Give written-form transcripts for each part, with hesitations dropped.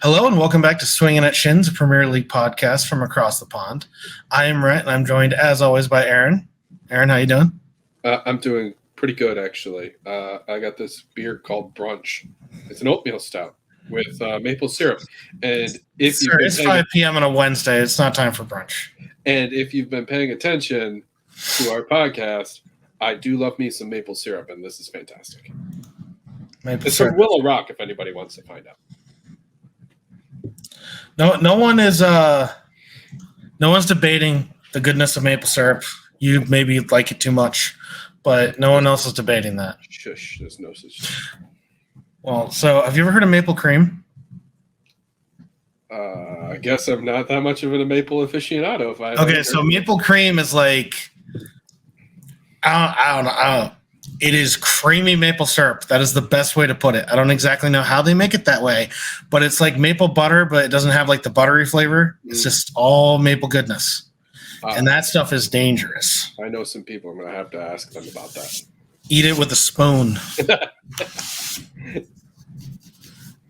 Hello and welcome back to Swinging at Shins, a Premier League podcast from across the pond. I am Rhett and I'm joined as always by Aaron. Aaron, how you doing? I'm doing pretty good, actually. I got this beer called Brunch. It's an oatmeal stout with maple syrup. And if you've been It's 5 p.m. on a Wednesday. It's not time for brunch. And if you've been paying attention to our podcast, I do love me some maple syrup, and this is fantastic. It's from Willow Rock, if anybody wants to find out. No one's debating the goodness of maple syrup. You maybe like it too much, but no one else is debating that. Shush, there's no such thing. Well, so have you ever heard of maple cream? I guess I'm not that much of a maple aficionado. So maple cream is like, I don't know. It is creamy maple syrup. That is the best way to put it. I don't exactly know how they make it that way, but it's like maple butter, but it doesn't have like the buttery flavor. It's just all maple goodness. And that stuff is dangerous. I know some people. I'm going to have to ask them about that. Eat it with a spoon.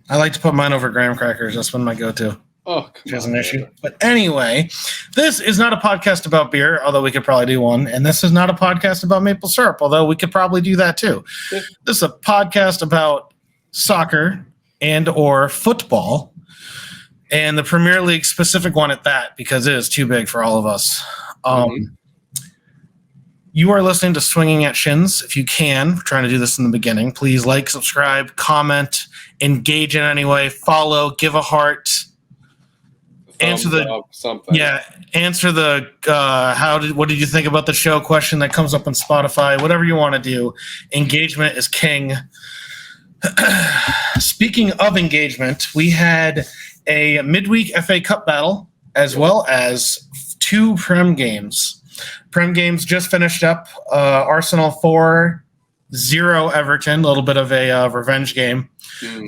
I like to put mine over graham crackers. That's one of my go-to. Oh, which is an issue. But anyway, this is not a podcast about beer, although we could probably do one. And this is not a podcast about maple syrup, although we could probably do that too. Yeah. This is a podcast about soccer and or football, and the Premier League specific one at that, because it is too big for all of us. You are listening to Swinging at Shins. If you can, we're trying to do this in the beginning. Please like, subscribe, comment, engage in any way, follow, give a heart. Answer the what did you think about the show question that comes up on Spotify, whatever you want to do. Engagement is king. Speaking of engagement, we had a midweek FA Cup battle as well as 2 Prem games. Prem games just finished up. Arsenal 4-0 Everton, a little bit of a revenge game.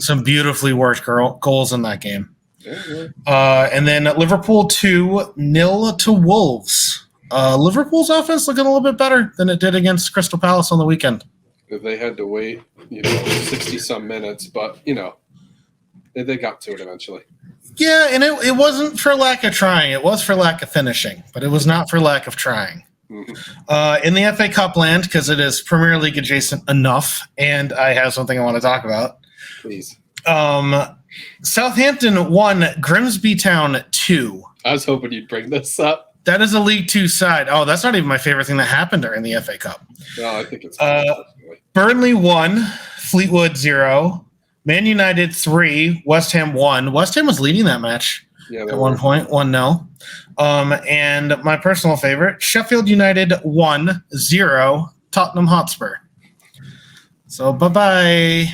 Some beautifully worked goals in that game. And then Liverpool 2-0 to Wolves. Liverpool's offense looking a little bit better than it did against Crystal Palace on the weekend. They had to wait, 60-some minutes, but, they got to it eventually. Yeah, and it wasn't for lack of trying. It was for lack of finishing, but it was not for lack of trying. In the FA Cup land, because it is Premier League adjacent enough, and I have something I want to talk about. Please. Southampton 1, Grimsby Town 2. I was hoping you'd bring this up. That is a League 2 side. Oh, that's not even my favorite thing that happened during the FA Cup. No, I think it's Burnley 1, Fleetwood 0, Man United 3, West Ham 1. West Ham was leading that match at one point, 1-0. And my personal favorite, Sheffield United 1-0, Tottenham Hotspur. So bye-bye.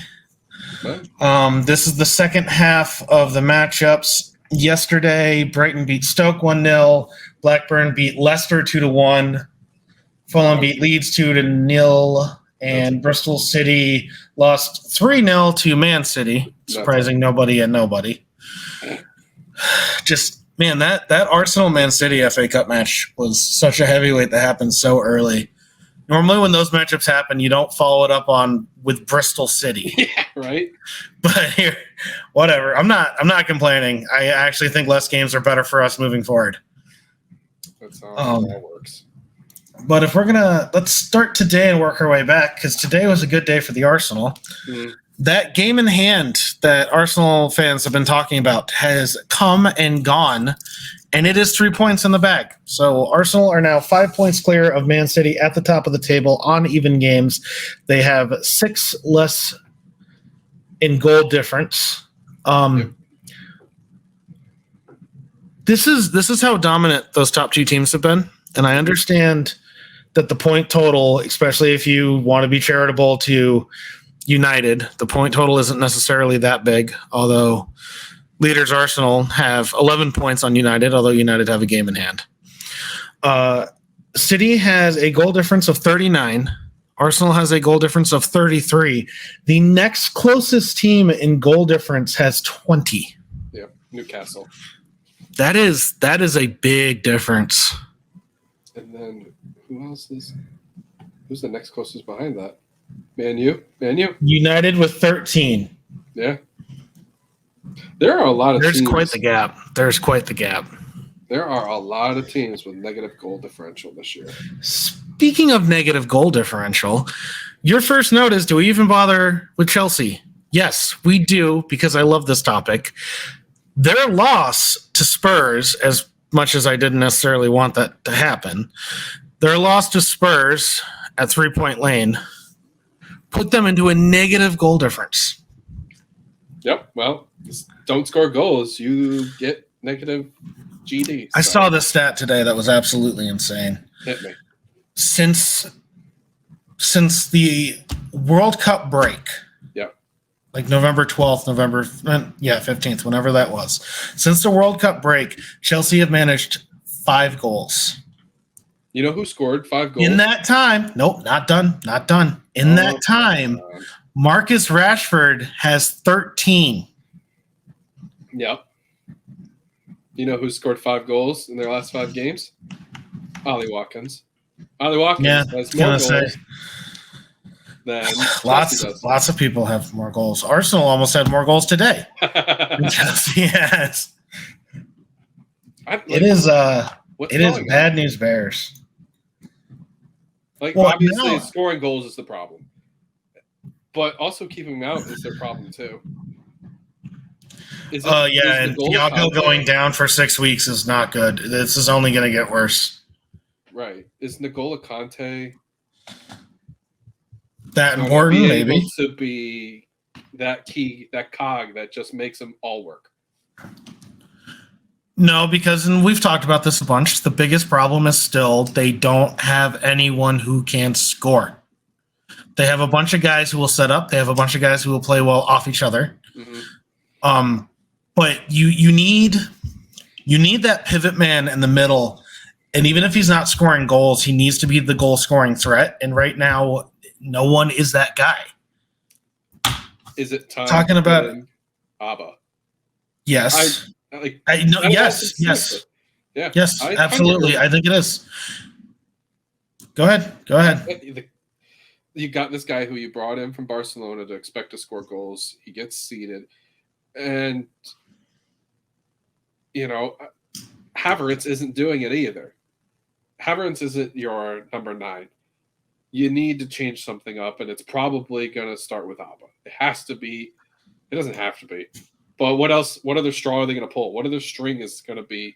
This is the second half of the matchups. Yesterday, Brighton beat Stoke 1-0. Blackburn beat Leicester 2-1. Fulham beat Leeds 2-0. And Bristol City lost 3-0 to Man City, surprising nobody and nobody. Just, man, that Arsenal Man City FA Cup match was such a heavyweight that happened so early. Normally, when those matchups happen, you don't follow it up with Bristol City. Yeah, right. But here, whatever. I'm not complaining. I actually think less games are better for us moving forward. That's how that works. But if let's start today and work our way back, because today was a good day for the Arsenal. That game in hand that Arsenal fans have been talking about has come and gone. And it is 3 points in the bag. So Arsenal are now 5 points clear of Man City at the top of the table on even games. They have 6 less in goal difference. This is how dominant those top 2 teams have been. And I understand that the point total, especially if you want to be charitable to United, the point total isn't necessarily that big, although leaders Arsenal have 11 points on United, although United have a game in hand. City has a goal difference of 39. Arsenal has a goal difference of 33. The next closest team in goal difference has 20. Yeah, Newcastle. That is a big difference. And then who's the next closest behind that? Man U? United with 13. Yeah. There are a lot of There's teams. quite the gap. There's quite the gap. There are a lot of teams with negative goal differential this year. Speaking of negative goal differential, your first note is, do we even bother with Chelsea? Yes, we do, because I love this topic. Their loss to Spurs, as much as I didn't necessarily want that to happen, their loss to Spurs at 3 Point Lane put them into a negative goal difference. Yep. Well, don't score goals, you get negative GD. So. I saw this stat today that was absolutely insane. Hit me. Since the World Cup break, like November 12th, 15th, whenever that was. Since the World Cup break, Chelsea have managed 5 goals. You know who scored 5 goals? In that time, nope, not done. In that time, Marcus Rashford has 13. Yep. You know who scored 5 goals in their last 5 games? Ollie Watkins. Ollie Watkins has more goals than lots of people have more goals. Arsenal almost had more goals today than Chelsea has. It is bad news bears. Obviously, scoring goals is the problem, but also keeping them out is their problem too. And Thiago going down for 6 weeks is not good. This is only going to get worse. Right? Is N'Golo Kante that important? Maybe able to be that key, that cog that just makes them all work. No, because, and we've talked about this a bunch, the biggest problem is still they don't have anyone who can score. They have a bunch of guys who will set up. They have a bunch of guys who will play well off each other. Mm-hmm. But you need that pivot man in the middle, and even if he's not scoring goals, he needs to be the goal scoring threat. And right now, no one is that guy. Is it time talking about Abba? Yes. Yes. Yeah. Yes, absolutely. I think it is. Go ahead. You got this guy who you brought in from Barcelona to expect to score goals. He gets seated. And, Havertz isn't doing it either. Havertz isn't your number 9. You need to change something up, and it's probably going to start with Abba. It has to be. It doesn't have to be. But what else? What other straw are they going to pull? What other string is going to be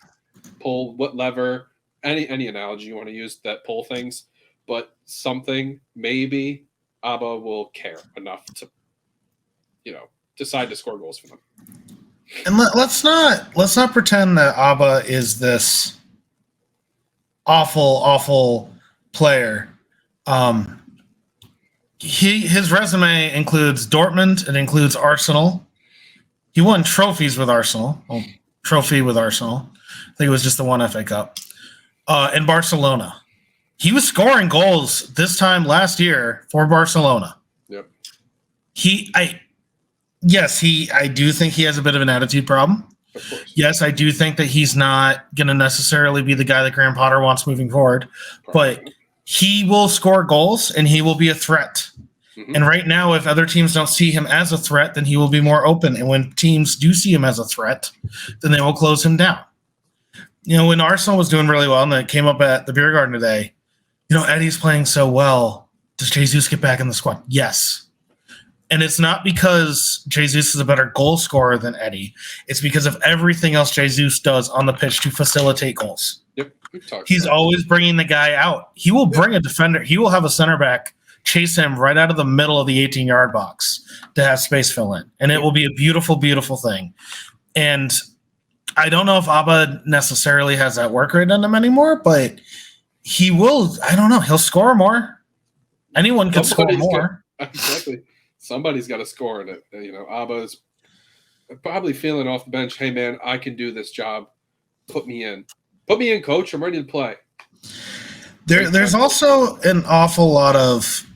pull? What lever? Any analogy you want to use that pull things, but something maybe Abba will care enough to, decide to score goals for them. And let's not pretend that Abba is this awful player. His resume includes Dortmund. It includes Arsenal. He won trophies with Arsenal. Well, trophy with Arsenal. I think it was just the one FA Cup. In Barcelona. He was scoring goals this time last year for Barcelona. Yep. I do think he has a bit of an attitude problem. Of course. Yes, I do think that he's not going to necessarily be the guy that Graham Potter wants moving forward. Probably. But he will score goals and he will be a threat. Mm-hmm. And right now, if other teams don't see him as a threat, then he will be more open. And when teams do see him as a threat, then they will close him down. When Arsenal was doing really well and it came up at the Beer Garden today, Eddie's playing so well. Does Jesus get back in the squad? Yes. And it's not because Jesus is a better goal scorer than Eddie. It's because of everything else Jesus does on the pitch to facilitate goals. Yep. He's always bringing the guy out. He will bring a defender. He will have a center back chase him right out of the middle of the 18-yard box to have space fill in. And it will be a beautiful, beautiful thing. And I don't know if Abba necessarily has that work rate on him anymore, but he will. I don't know. He'll score more. Anyone can score more. Exactly. Somebody's got to score in it. Abba's probably feeling off the bench. Hey, man, I can do this job. Put me in. Put me in, coach. I'm ready to play. There's also an awful lot of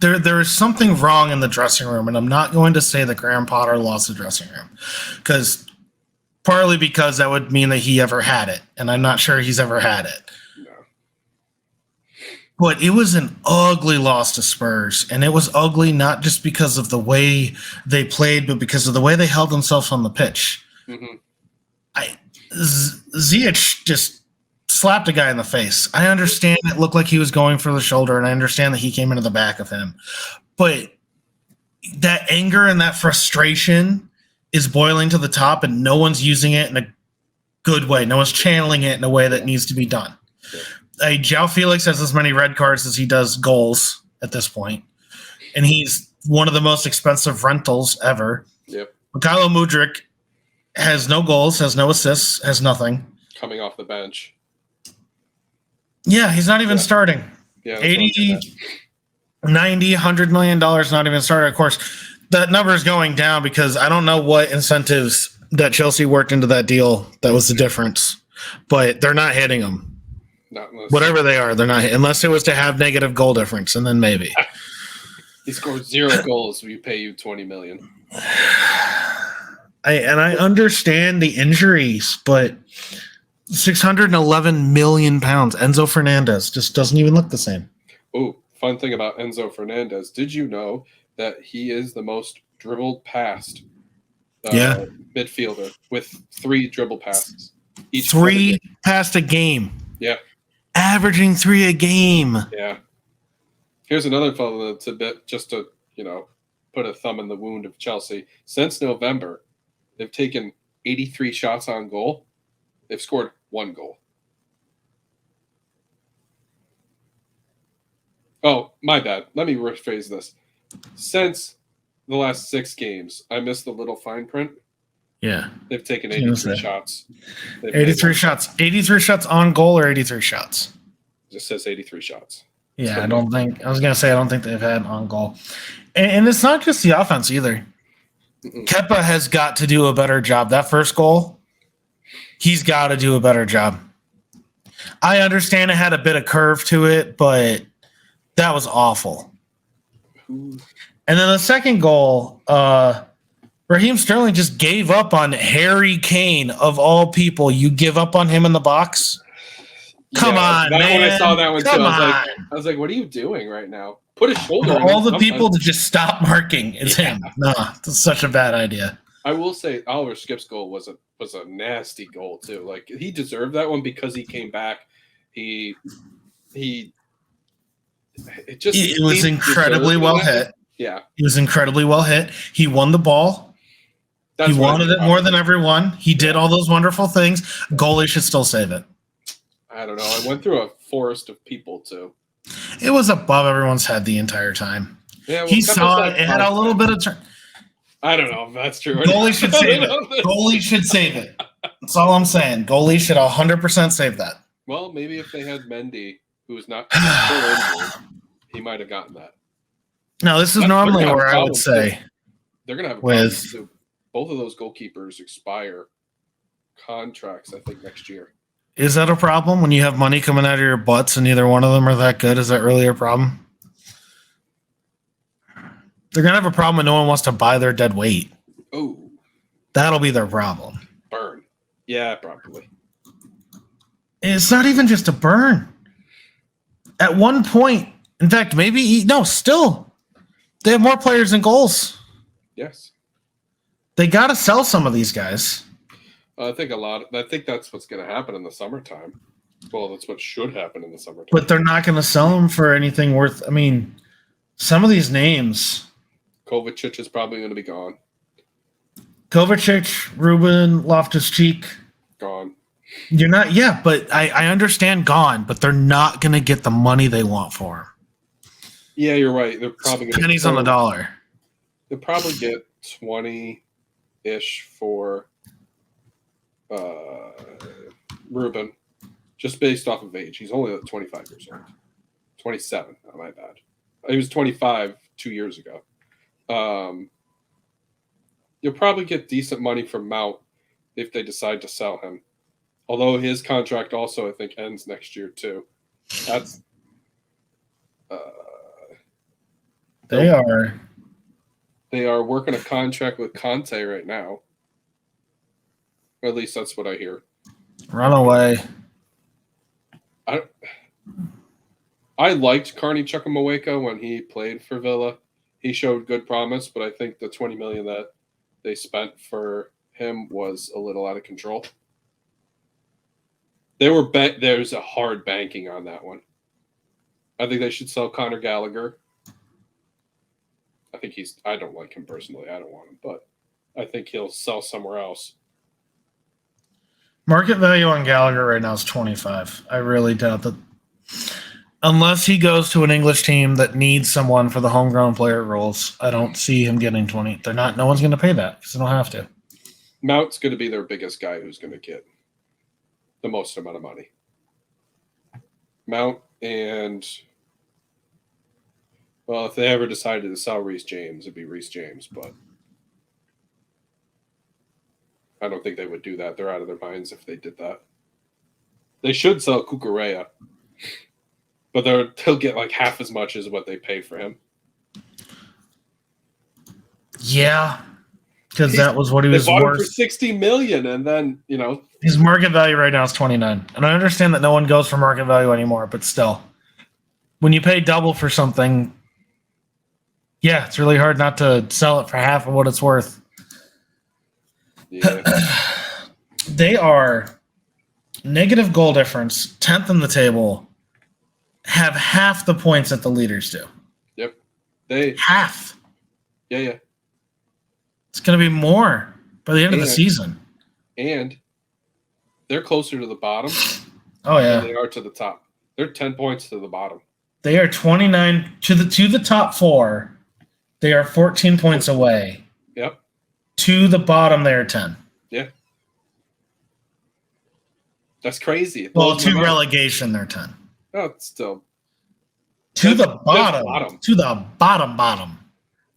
there is something wrong in the dressing room, and I'm not going to say that Graham Potter lost the dressing room, partly because that would mean that he ever had it, and I'm not sure he's ever had it. But it was an ugly loss to Spurs, and it was ugly not just because of the way they played, but because of the way they held themselves on the pitch. Mm-hmm. Ziyech just slapped a guy in the face. I understand it looked like he was going for the shoulder, and I understand that he came into the back of him. But that anger and that frustration is boiling to the top, and no one's using it in a good way. No one's channeling it in a way that needs to be done. João Felix has as many red cards as he does goals at this point, and he's one of the most expensive rentals ever. Yep. Mykhailo Mudryk has no goals, has no assists, has nothing. Coming off the bench. Yeah, he's not even starting. Yeah, 80, 90, $100 million not even started. Of course, that number is going down because I don't know what incentives that Chelsea worked into that deal. That was the difference. But they're not hitting them. Whatever they are, they're not hitting. Unless it was to have negative goal difference, and then maybe. He scored 0 goals. We pay you $20 million. I understand the injuries, but 611 million pounds. Enzo Fernandez just doesn't even look the same. Oh, fun thing about Enzo Fernandez. Did you know that he is the most dribbled past midfielder with 3 dribble passes? Each 3 past a game. Yeah. Averaging 3 a game. Yeah. Here's another fellow tidbit just to, put a thumb in the wound of Chelsea. Since November, they've taken 83 shots on goal. They've scored 1 goal. Oh, my bad. Let me rephrase this. Since the last 6 games, I missed the little fine print. Yeah. They've taken 83 shots. 83 shots. 83 shots on goal or 83 shots? It just says 83 shots. Yeah, I don't think they've had on goal. And it's not just the offense either. Kepa has got to do a better job. That first goal, he's got to do a better job. I understand it had a bit of curve to it, but that was awful. And then the second goal, Raheem Sterling just gave up on Harry Kane, of all people. You give up on him in the box? Come on, man. When I saw that one, too, I was like, what are you doing right now? Put a shoulder on all the people to just stop marking is him. No, it's such a bad idea. I will say Oliver Skipp's goal was a nasty goal, too. Like, he deserved that one because he came back. It was incredibly well hit. Yeah. He was incredibly well hit. He won the ball. He wanted it more than everyone. He did all those wonderful things. Goalie should still save it. I don't know. I went through a forest of people, too. It was above everyone's head the entire time. Yeah, he saw it. It had a little bit of turn. I don't know if that's true. Goalie should save it. Goalie should save it. That's all I'm saying. Goalie should 100% save that. Well, maybe if they had Mendy, who was not injured, he might have gotten that. No, this is normally where I would say. They're going to have a problem, too. Both of those goalkeepers expire contracts, I think, next year. Is that a problem when you have money coming out of your butts and neither one of them are that good? Is that really a problem? They're going to have a problem when no one wants to buy their dead weight. Oh. That'll be their problem. Burn. Yeah, probably. It's not even just a burn. At one point, in fact, still, they have more players than goals. Yes. They got to sell some of these guys. I think that's what's going to happen in the summertime. Well, that's what should happen in the summertime. But they're not going to sell them for anything worth. I mean, some of these names. Kovacic is probably going to be gone. Kovacic, Ruben, Loftus-Cheek. Gone. You're not, yeah, but I understand gone, but they're not going to get the money they want for him. Yeah, you're right. They're probably going to pennies on the dollar. They'll probably get 20-ish for Ruben, just based off of age. He's only 25 years old. 27. Oh, my bad. He was 25 2 years ago. You'll probably get decent money from Mount if they decide to sell him. Although his contract also, I think, ends next year too. That's they are working a contract with Conte right now. Or at least that's what I hear. Run away. I liked Carney Chukwuemeka when he played for Villa. He showed good promise, but I think the $20 million that they spent for him was a little out of control. There's a hard banking on that one. I think they should sell Conor Gallagher. I don't like him personally. I don't want him, but I think he'll sell somewhere else. Market value on Gallagher right now is 25. I really doubt that. Unless he goes to an English team that needs someone for the homegrown player roles, I don't see him getting 20. No one's going to pay that because they don't have to. Mount's going to be their biggest guy who's going to get the most amount of money. Mount and, well, if they ever decided to sell Reece James, it'd be Reece James, but I don't think they would do that. They're out of their minds if they did that. They should sell Cucurella, but they'll get like half as much as what they pay for him. Yeah, because that was what he was worth. They bought worth. him for $60 million, and then his market value right now is 29. And I understand that no one goes for market value anymore, but still, when you pay double for something, yeah, it's really hard not to sell it for half of what it's worth. Yeah. They are negative goal difference, 10th in the table, have half the points that the leaders do. Yep. Half. Yeah. It's going to be more by the end of the season. And they're closer to the bottom than they are to the top. They're 10 points to the bottom. They are 29 to the top 4. They are 14 points away. Yep. To the bottom, they are 10. Yeah. That's crazy. Well, to relegation, they're 10. Oh, it's still. To the bottom. To the bottom.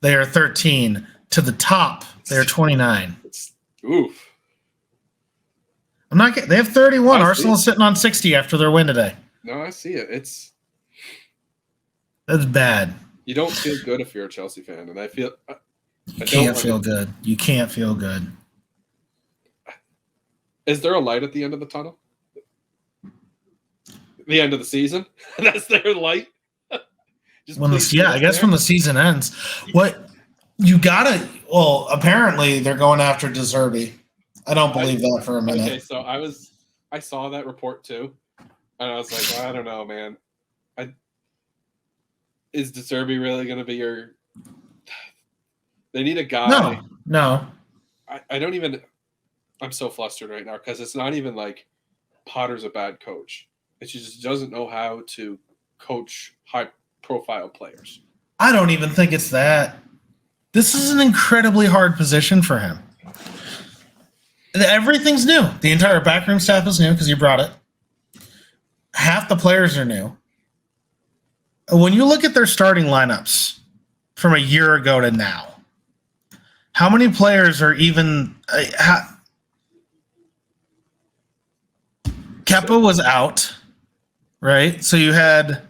They are 13. To the top, they are 29. Oof. I'm not getting. They have 31. Arsenal's sitting on 60 after their win today. No, I see it. That's bad. You don't feel good if you're a Chelsea fan, and I feel. You can't feel good. You can't feel good. Is there a light at the end of the tunnel? The end of the season? That's their light? I guess when the season ends. What you gotta apparently they're going after De Zerbi. I don't believe that for a minute. Okay, so I saw that report too, and I was like, well, I don't know, man. Is De Zerbi really gonna be your They need a guy. No. I don't even. I'm so flustered right now because it's not even like Potter's a bad coach. He just doesn't know how to coach high-profile players. I don't even think it's that. This is an incredibly hard position for him. Everything's new. The entire backroom staff is new because you brought it. Half the players are new. When you look at their starting lineups from a year ago to now, how many players are even Kepa was out, right? So you had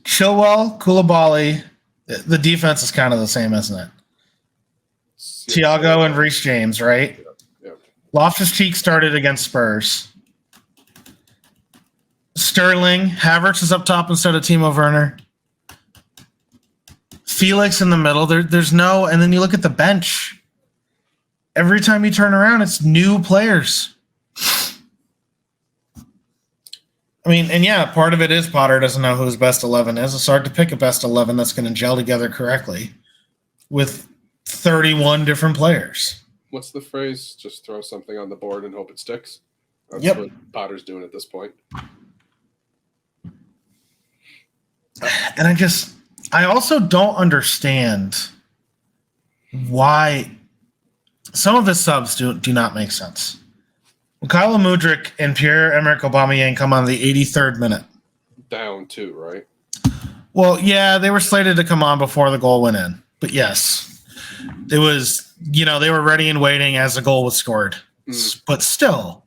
Chilwell, Koulibaly. The defense is kind of the same, isn't it? Thiago and Reece James, right? Yep. Loftus-Cheek started against Spurs. Sterling, Havertz is up top instead of Timo Werner. Felix in the middle. There's no, and then you look at the bench. Every time you turn around, it's new players. I mean, and yeah, part of it is Potter doesn't know who his best 11 is. It's hard to pick a best 11 that's going to gel together correctly with 31 different players. What's the phrase? Just throw something on the board and hope it sticks. That's what Potter's doing at this point. And I also don't understand why some of his subs do not make sense. Mykhailo Mudryk and Pierre-Emerick Aubameyang come on the 83rd minute. Down 2, right? Well, yeah, they were slated to come on before the goal went in. But yes, it was, they were ready and waiting as the goal was scored. But still,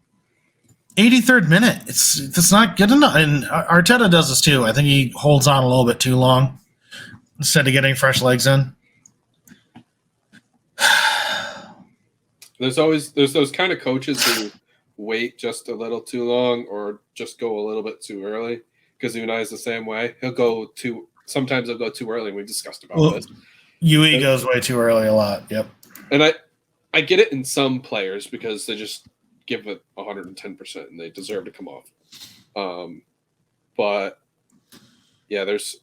83rd minute, it's not good enough. And Arteta does this too. I think he holds on a little bit too long instead of getting fresh legs in. There's those kind of coaches who wait just a little too long or just go a little bit too early. because Unai is the same way. Sometimes he'll go too early. We've discussed about this. UE goes way too early a lot. Yep. And I get it in some players because they just give it 110% and they deserve to come off. But yeah, there's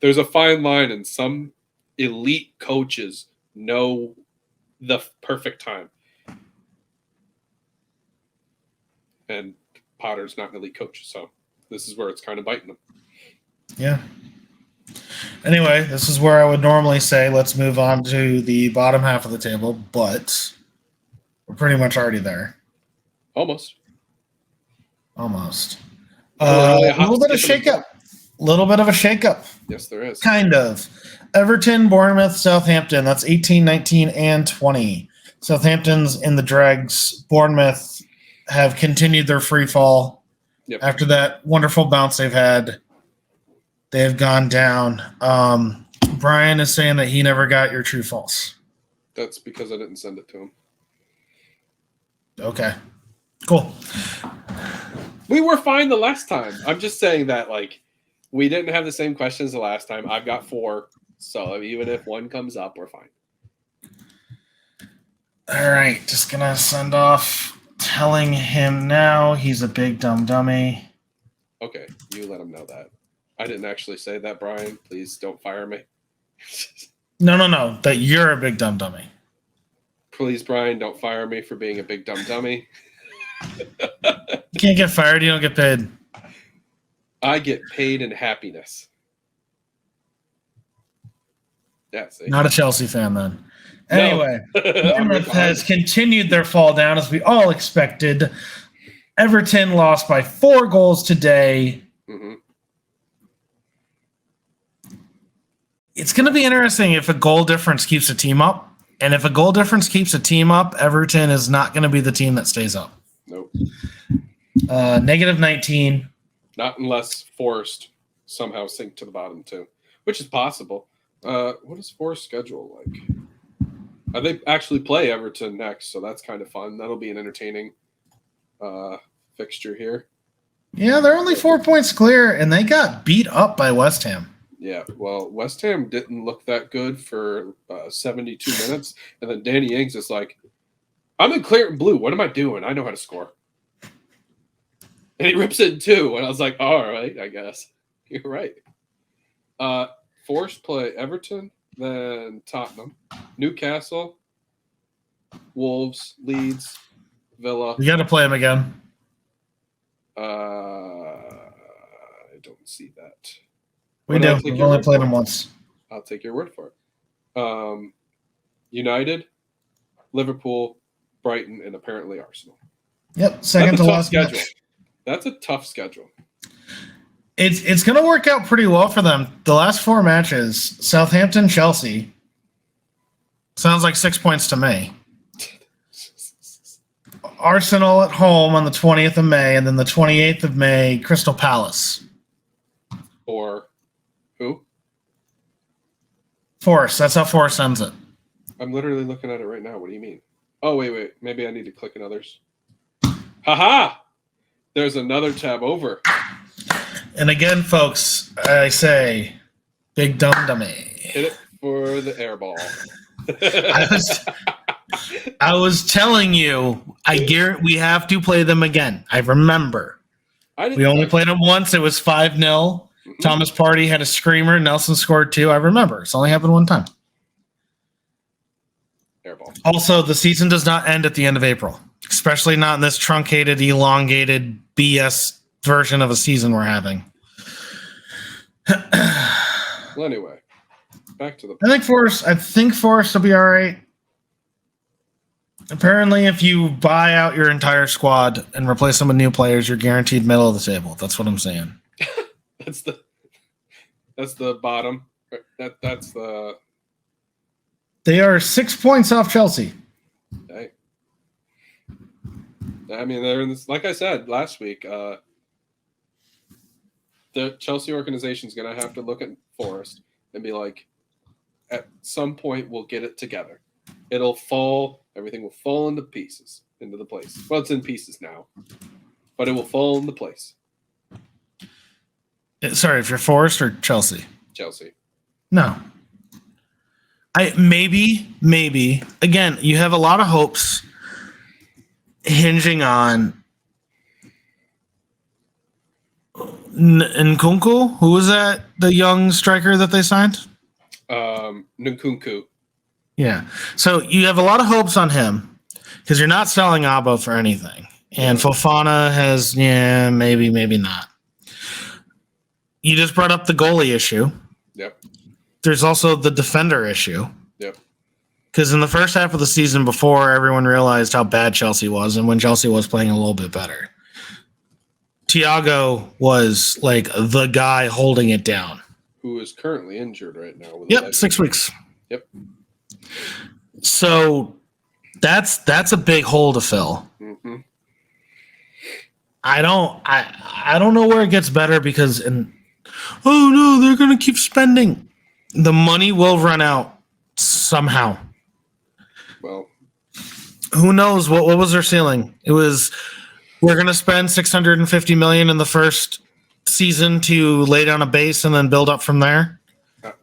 a fine line, and some elite coaches know the perfect time. And Potter's not an elite coach, so this is where it's kind of biting him. Yeah. Anyway, this is where I would normally say let's move on to the bottom half of the table, but we're pretty much already there. Almost. A little bit of shakeup. Little bit of a shakeup. Yes, there is. Kind of. Everton, Bournemouth, Southampton. That's 18, 19, and 20. Southampton's in the dregs. Bournemouth have continued their free fall. Yep. After that wonderful bounce they've had. They have gone down. Brian is saying that he never got your true false. That's because I didn't send it to him. Okay. Cool. We were fine the last time. I'm just saying that, like, we didn't have the same questions the last time. I've got 4. So even if one comes up, we're fine. All right. Just going to send off telling him now he's a big dumb dummy. Okay. You let him know that. I didn't actually say that, Brian. Please don't fire me. No. That you're a big dumb dummy. Please, Brian, don't fire me for being a big dumb dummy. You can't get fired. You don't get paid. I get paid in happiness. That's it. Not a Chelsea fan, then. Anyway, Bournemouth has continued their fall down as we all expected. Everton lost by 4 goals today. Mm-hmm. It's going to be interesting if a goal difference keeps a team up. And if a goal difference keeps a team up, Everton is not going to be the team that stays up. Nope. Negative 19. Not unless Forest somehow sink to the bottom, too, which is possible. What is Forest's schedule like? They actually play Everton next, so that's kind of fun. That'll be an entertaining fixture here. Yeah, they're only 4 points clear, and they got beat up by West Ham. Yeah, well, West Ham didn't look that good for 72 minutes, and then Danny Ings is like, I'm in clear and blue. What am I doing? I know how to score. And he rips it in 2, and I was like, all right, I guess. You're right. Forest play Everton, then Tottenham, Newcastle, Wolves, Leeds, Villa. You got to play them again. I don't see that. We do. We've only played them once. I'll take your word for it. United, Liverpool, Brighton, and apparently Arsenal. Yep, second to last schedule. match. That's a tough schedule. It's going to work out pretty well for them. The last 4 matches, Southampton, Chelsea. Sounds like 6 points to me. Arsenal at home on the 20th of May, and then the 28th of May, Crystal Palace. Or who? Forest. That's how Forest ends it. I'm literally looking at it right now. What do you mean? Oh, wait. Maybe I need to click in others. Ha-ha! There's another tab over. And again, folks, I say, big dumb dummy. Hit it for the air ball. I was telling you, we have to play them again. I remember. We only played them once. It was 5-0. Mm-hmm. Thomas Partey had a screamer. Nelson scored 2. I remember. It's only happened one time. Airball. Also, the season does not end at the end of April, especially not in this truncated, elongated BS version of a season we're having. Well, anyway, back to the. I think Forest will be all right. Apparently, if you buy out your entire squad and replace them with new players, you're guaranteed middle of the table. That's what I'm saying. That's the bottom. That's the. They are 6 points off Chelsea. Okay. I mean, they're in this. Like I said last week, the Chelsea organization is going to have to look at Forest and be like, at some point, we'll get it together. It'll fall. Everything will fall into pieces, into the place. Well, it's in pieces now, but it will fall into place. Sorry, if you're Forest or Chelsea? Chelsea. No. Maybe. Again, you have a lot of hopes hinging on Nkunku. Who was that? The young striker that they signed? Nkunku. Yeah. So you have a lot of hopes on him because you're not selling Abba for anything. And Fofana has, maybe not. You just brought up the goalie issue. Yep. There's also the defender issue. Yep. Because in the first half of the season, before everyone realized how bad Chelsea was, and when Chelsea was playing a little bit better, Thiago was like the guy holding it down. Who is currently injured right now? Yep, 6 weeks. Yep. So that's a big hole to fill. Mm-hmm. I don't know where it gets better because oh no, they're gonna keep spending. The money will run out somehow. Well, who knows what was their ceiling? It was we're gonna spend $650 million in the first season to lay down a base and then build up from there.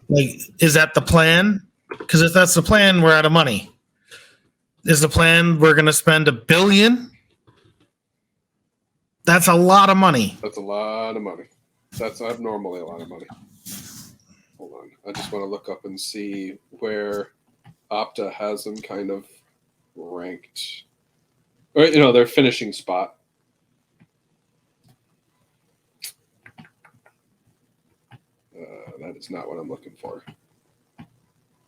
Like, is that the plan? Because if that's the plan, we're out of money. Is the plan we're gonna spend $1 billion? That's a lot of money. That's a lot of money. That's abnormally a lot of money. Hold on. I just want to look up and see where Opta has them kind of ranked. Or, their finishing spot. That is not what I'm looking for.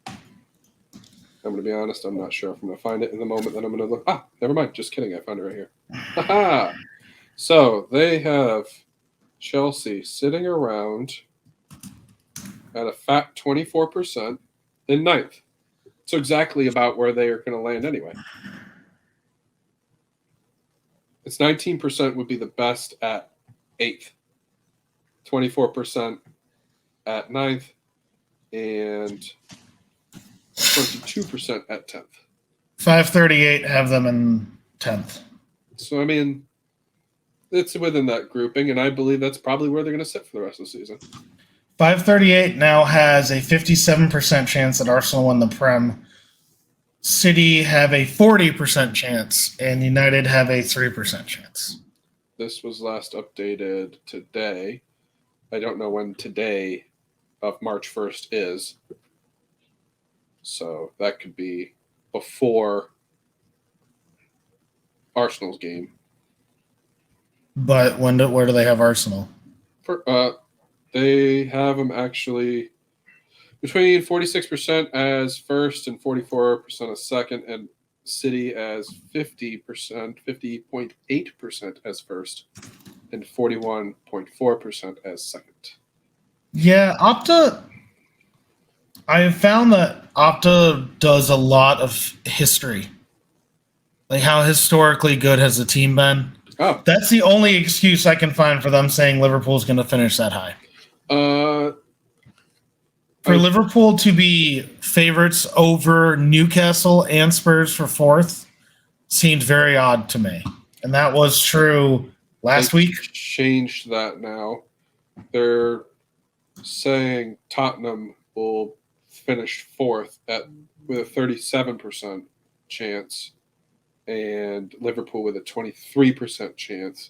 I'm going to be honest. I'm not sure if I'm going to find it in the moment that I'm going to look. Never mind. Just kidding. I found it right here. Haha. So they have Chelsea sitting around at a fat 24% in ninth. So exactly about where they are going to land anyway. It's 19% would be the best at eighth, 24% at ninth, and 22% at 10th. 538 have them in 10th. So, I mean, it's within that grouping, and I believe that's probably where they're going to sit for the rest of the season. 538 now has a 57% chance that Arsenal win the Prem. City have a 40% chance, and United have a 3% chance. This was last updated today. I don't know when today of March 1st is. So that could be before Arsenal's game. But where do they have Arsenal? They have them actually between 46% as first and 44% as second, and City as 50.8% as first, and 41.4% as second. Yeah, Opta. I have found that Opta does a lot of history. Like, how historically good has the team been? Oh. That's the only excuse I can find for them saying Liverpool's going to finish that high. For Liverpool to be favorites over Newcastle and Spurs for fourth seemed very odd to me. And that was true last week. Changed that now. They're saying Tottenham will finish fourth with a 37% chance, and Liverpool with a 23% chance.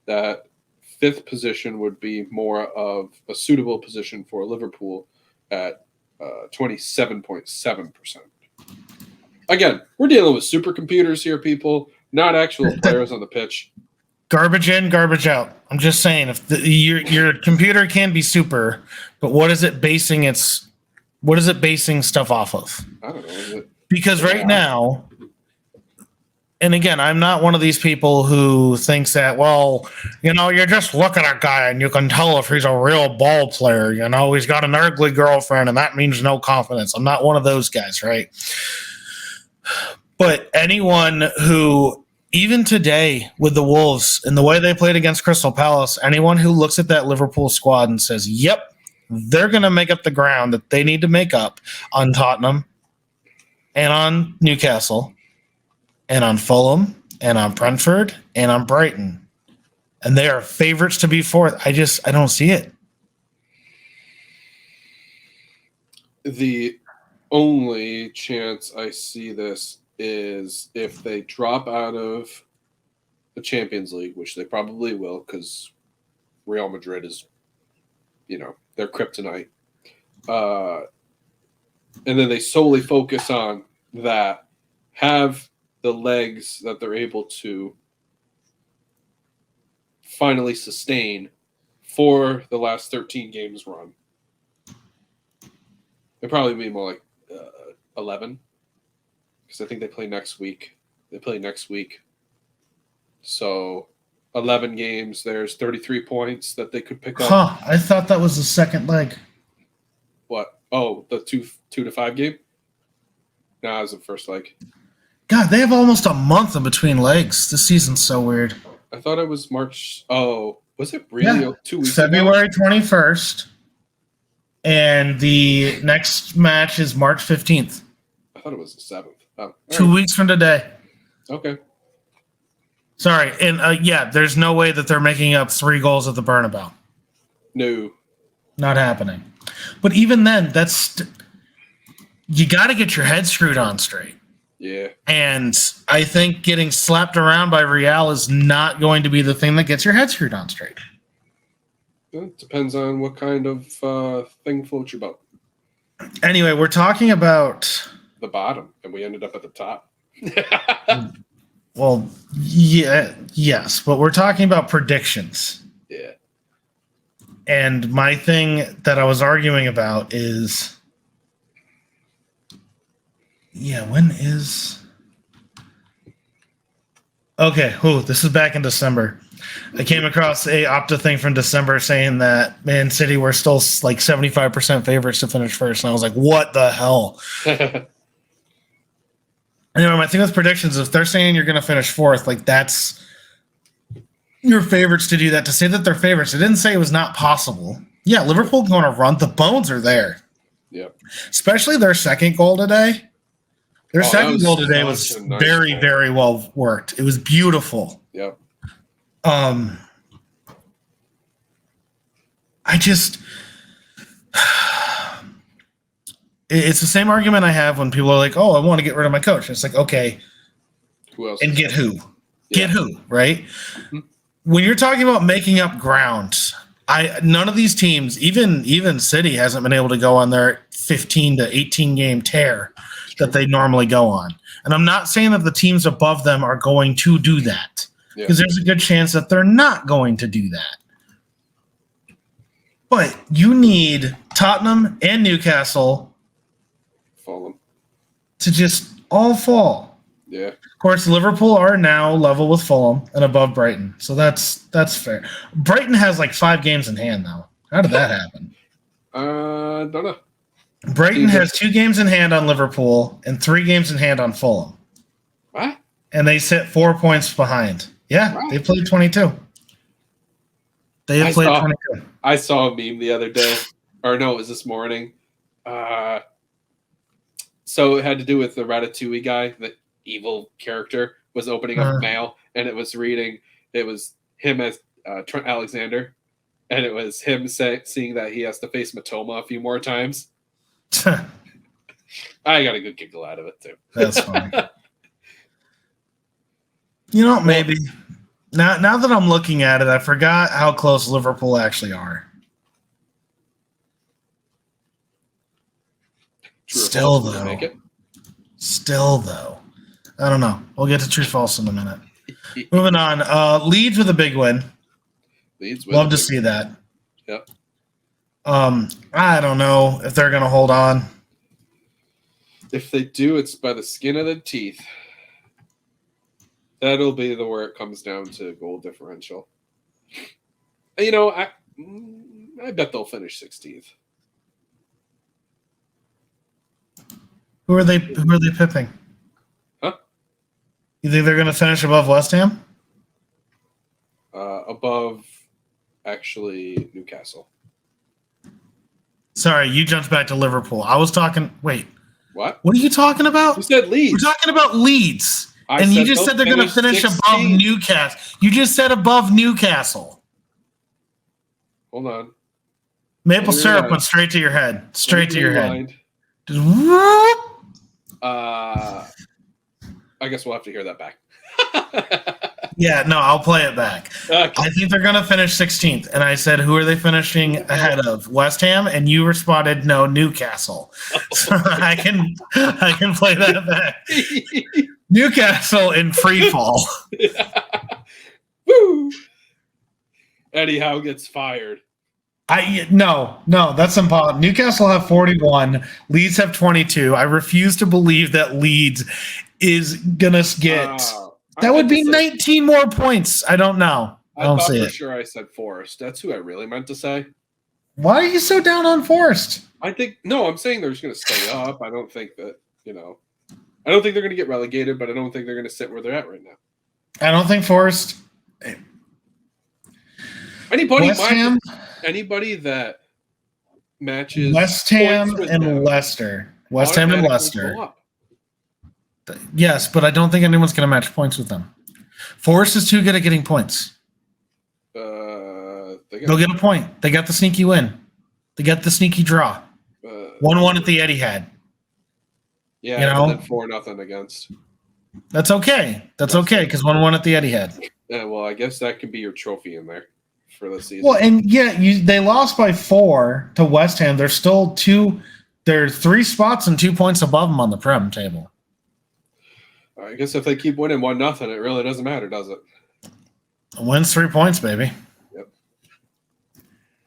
That fifth position would be more of a suitable position for Liverpool at 27.7%. Again, we're dealing with supercomputers here, people, not actual players on the pitch. Garbage in, garbage out. I'm just saying, if your computer can be super, but what is it basing stuff off of? I don't know. Because right now, and again, I'm not one of these people who thinks that, well, you just look at a guy and you can tell if he's a real ball player. He's got an ugly girlfriend and that means no confidence. I'm not one of those guys, right? But anyone who, even today with the Wolves and the way they played against Crystal Palace, anyone who looks at that Liverpool squad and says, yep, they're going to make up the ground that they need to make up on Tottenham and on Newcastle and on Fulham and on Brentford and on Brighton. And they are favorites to be fourth. I don't see it. The only chance I see this is if they drop out of the Champions League, which they probably will, because Real Madrid is, their kryptonite. And then they solely focus on that, have the legs that they're able to finally sustain for the last 13 games run. It'd probably be more like 11, because I think they play next week. So 11 games, there's 33 points that they could pick up. I thought that was the second leg. What? Oh, the 2 to 5 game? No, it was the first leg. God, they have almost a month in between legs. This season's so weird. I thought it was March. Oh, was it really 2 weeks February ago? 21st. And the next match is March 15th. I thought it was the 7th. Oh, 2 weeks from today. Okay. Sorry. And there's no way that they're making up 3 goals at the Bernabeu. No. Not happening. But even then, you got to get your head screwed on straight. Yeah. And I think getting slapped around by Real is not going to be the thing that gets your head screwed on straight. It depends on what kind of thing floats your boat. Anyway, we're talking about the bottom, and we ended up at the top. Well, yes, but we're talking about predictions. Yeah. And my thing that I was arguing about is, when is... Okay, this is back in December. I came across a Opta thing from December saying that Man City were still like 75% favorites to finish first, and I was like, what the hell? Anyway, my thing with predictions is if they're saying you're going to finish fourth, like that's your favorites to do that. To say that they're favorites, it didn't say it was not possible. Yeah, Liverpool going to run. The bones are there. Yep. Especially their second goal today. Their second goal today was nice very, goal. very well worked. It was beautiful. Yep. It's the same argument I have when people are like, "Oh, I want to get rid of my coach." It's like, okay, who else? And get who? Yeah. Get who? Right? Mm-hmm. When you're talking about making up ground, none of these teams, even City, hasn't been able to go on their 15 to 18 game tear that they normally go on. And I'm not saying that the teams above them are going to do that, because there's a good chance that they're not going to do that. But you need Tottenham and Newcastle to just all fall. Yeah. Of course, Liverpool are now level with Fulham and above Brighton, so that's fair. Brighton has like 5 games in hand now. How did that happen? Don't know. Brighton has 2 games in hand on Liverpool and 3 games in hand on Fulham. What? And they sit 4 points behind. Yeah, wow. They played 22. They have played 22. I saw a meme the other day, or no, it was this morning. So it had to do with the Ratatouille guy, the evil character, was opening up mail, and it was him as Trent Alexander, and it was him seeing that he has to face Matoma a few more times. I got a good giggle out of it, too. That's funny. Maybe. Now that I'm looking at it, I forgot how close Liverpool actually are. Still, though. I don't know. We'll get to true false in a minute. Moving on. Leeds with a big win. Love to see that. Yep. I don't know if they're going to hold on. If they do, it's by the skin of their teeth. That'll be where it comes down to goal differential. I bet they'll finish 16th. Who are they pipping? Huh? You think they're going to finish above West Ham? Above, actually, Newcastle. Sorry, you jumped back to Liverpool. I was talking. Wait. What? What are you talking about? You said Leeds. We're talking about Leeds. And you just said they're going to finish 16. above Newcastle. You just said above Newcastle. Hold on. Maple syrup went straight to your head. Straight to your head. I guess we'll have to hear that back. Yeah, no, I'll play it back. Okay. I think they're going to finish 16th. And I said, who are they finishing ahead of? West Ham? And you responded, no, Newcastle. So I can play that back. Newcastle in free fall. Woo! Eddie Howe gets fired. No, that's impossible. Newcastle have 41. Leeds have 22. I refuse to believe that Leeds is going to get... that would be 19 more points. I don't know. I don't see it. For sure I said Forest. That's who I really meant to say. Why are you so down on Forest? I'm saying they're just going to stay up. I don't think that, I don't think they're going to get relegated, but I don't think they're going to sit where they're at right now. I don't think Forest... Anybody that matches West Ham and Leicester. West Ham and Leicester. Yes, but I don't think anyone's going to match points with them. Forest is too good at getting points. They'll get a point. They got the sneaky win. They got the sneaky draw. 1-1 at the Etihad. Yeah, and then 4-0 against. That's okay. That's okay because 1-1 at the Etihad. Yeah, well, I guess that could be your trophy in there for the season. Well, and they lost by 4 to West Ham. They're still they're 3 spots and 2 points above them on the Prem table. I guess if they keep winning 1-0, it really doesn't matter, does it? A win's 3 points, baby. Yep.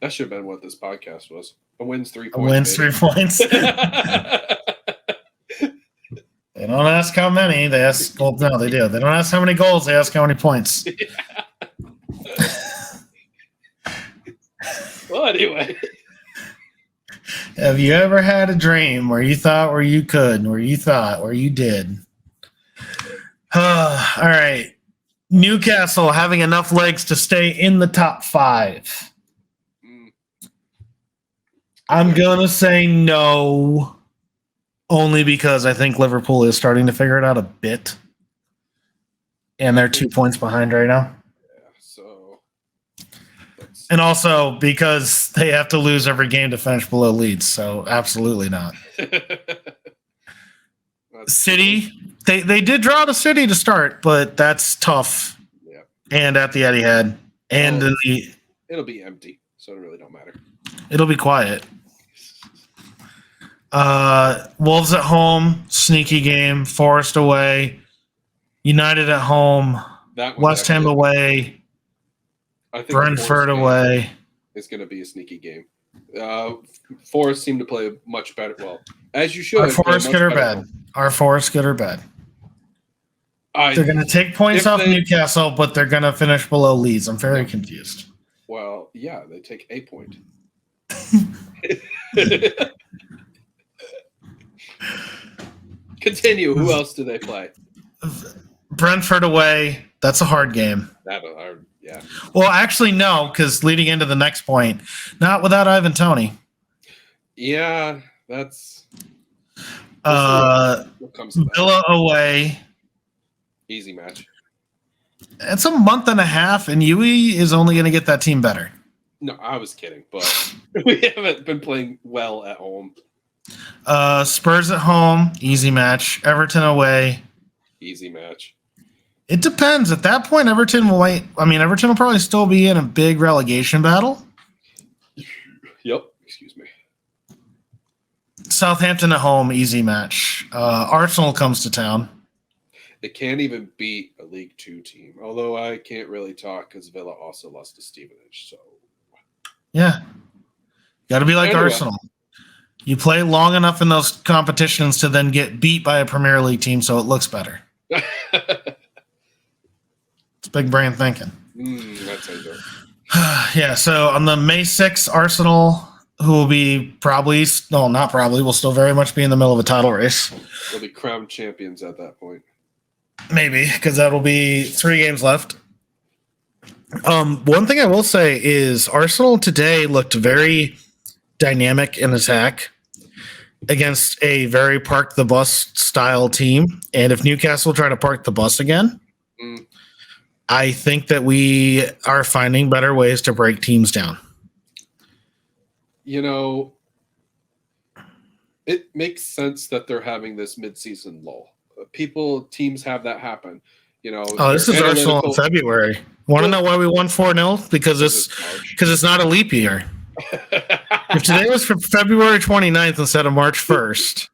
That should have been what this podcast was. A win's 3 points. A win's 3 points. They don't ask how many. They ask. Well, no, they do. They don't ask how many goals. They ask how many points. Well, anyway. Have you ever had a dream where you thought where you could, where you thought where you did? All right. Newcastle having enough legs to stay in the top 5. I'm going to say no, only because I think Liverpool is starting to figure it out a bit. And they're 2 points behind right now. And also because they have to lose every game to finish below Leeds. So absolutely not. City, they did draw to City to start, but that's tough. Yeah. And at the Etihad. And it'll be empty, so it really don't matter. It'll be quiet. Wolves at home, sneaky game. Forest away. United at home. West Ham away. I think Brentford away. It's going to be a sneaky game. Forest seem to play much better. Well, as you should. Are Forest good or bad? Are Forest good or bad? They're going to take points off Newcastle, but they're going to finish below Leeds. I'm very confused. Well, yeah, they take a point. Continue. Who else do they play? Brentford away. That's a hard game. Yeah. Well, actually, no, because leading into the next point, not without Ivan Toney. Yeah, that's. Villa away. Easy match. It's a month and a half, and Yui is only going to get that team better. No, I was kidding, but we haven't been playing well at home. Spurs at home, easy match. Everton away. Easy match. It depends. At that point, Everton will wait. I mean, Everton will probably still be in a big relegation battle. Yep. Excuse me. Southampton at home, easy match. Arsenal comes to town. It can't even beat a League Two team. Although I can't really talk because Villa also lost to Stevenage. So yeah, got to be like Arsenal. You play long enough in those competitions to then get beat by a Premier League team, so it looks better. It's big brain thinking. That's how you do it. Yeah, so on the May 6th, Arsenal, who will be will still very much be in the middle of a title race. They'll be crowned champions at that point. Maybe, because that'll be 3 games left. One thing I will say is Arsenal today looked very dynamic in attack against a very park the bus style team. And if Newcastle try to park the bus again, I think that we are finding better ways to break teams down. You know, it makes sense that they're having this midseason lull. Teams have that happen. Oh, this is Arsenal in February. Want to know why we won 4-0? Because it's not a leap year. If today was for February 29th instead of March 1st,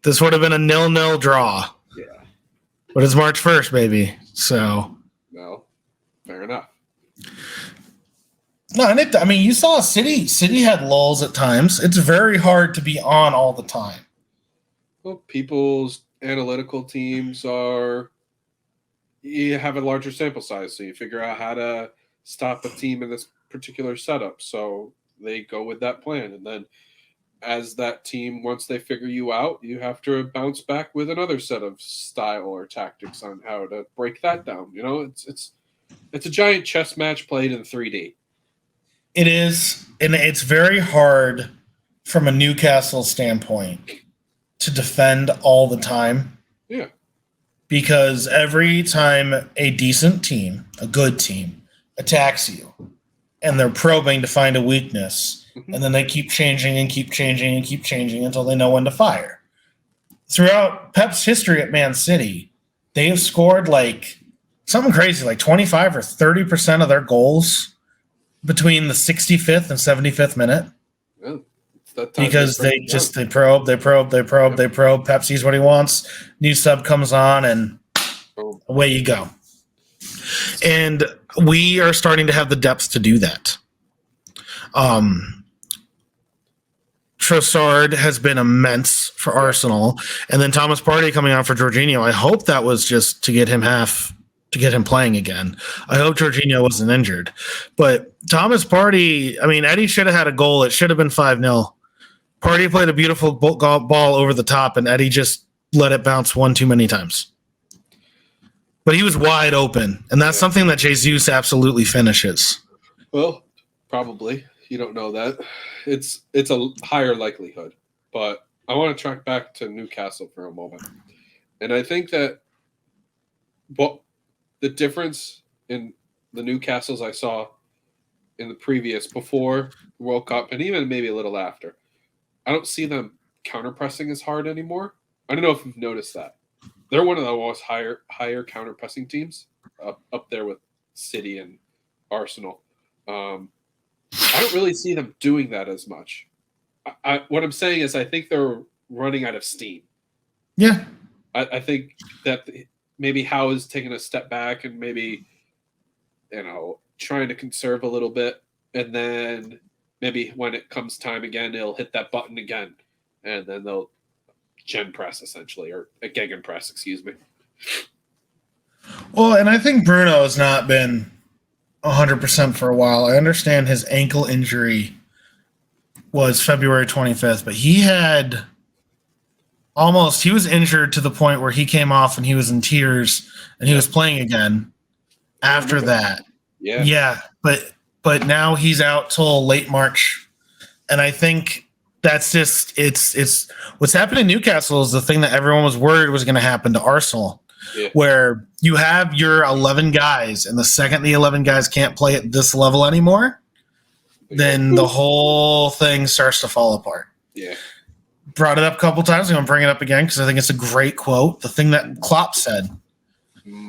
this would have been a 0-0 draw. Yeah. But it's March 1st, baby. So. No, fair enough. No, and you saw City. City had lulls at times. It's very hard to be on all the time. Well, people's analytical teams you have a larger sample size, so you figure out how to stop a team in this particular setup. So they go with that plan. And then as that team, once they figure you out, you have to bounce back with another set of style or tactics on how to break that down. It's a giant chess match played in 3D. It is, and it's very hard from a Newcastle standpoint to defend all the time. Yeah. Because every time a decent team, a good team, attacks you, and they're probing to find a weakness, and then they keep changing and keep changing and keep changing until they know when to fire. Throughout Pep's history at Man City, they have scored something crazy, 25 or 30% of their goals between the 65th and 75th minute. Yeah. Because they probe. Pep sees what he wants. New sub comes on, and away you go. And we are starting to have the depth to do that. Trossard has been immense for Arsenal, and then Thomas Partey coming on for Jorginho. I hope that was just to get him playing again. I hope Jorginho wasn't injured. But Thomas Partey, Eddie should have had a goal. It should have been 5-0. Partey played a beautiful ball over the top, and Eddie just let it bounce one too many times. But he was wide open, and that's something that Jesus absolutely finishes. Well, probably. You don't know that. It's a higher likelihood. But I want to track back to Newcastle for a moment. And I think that the difference in the Newcastles I saw in the before the World Cup, and even maybe a little after, I don't see them counter-pressing as hard anymore. I don't know if you've noticed that. They're one of the most higher counter-pressing teams, up there with City and Arsenal. I don't really see them doing that as much. What I'm saying is I think they're running out of steam. Yeah. I think that maybe Howe is taking a step back and maybe, trying to conserve a little bit, and then maybe when it comes time again, he'll hit that button again, and then they'll gen press essentially, or a gegen press, excuse me. Well, and I think Bruno has not been 100% for a while. I understand his ankle injury was February 25th, but he was injured to the point where he came off and he was in tears and he was playing again after that. Yeah. Yeah. But now he's out till late March. And I think that's just, it's what's happened in Newcastle is the thing that everyone was worried was going to happen to Arsenal, where you have your 11 guys, and the second the 11 guys can't play at this level anymore, then the whole thing starts to fall apart. Yeah. Brought it up a couple times. I'm going to bring it up again because I think it's a great quote. The thing that Klopp said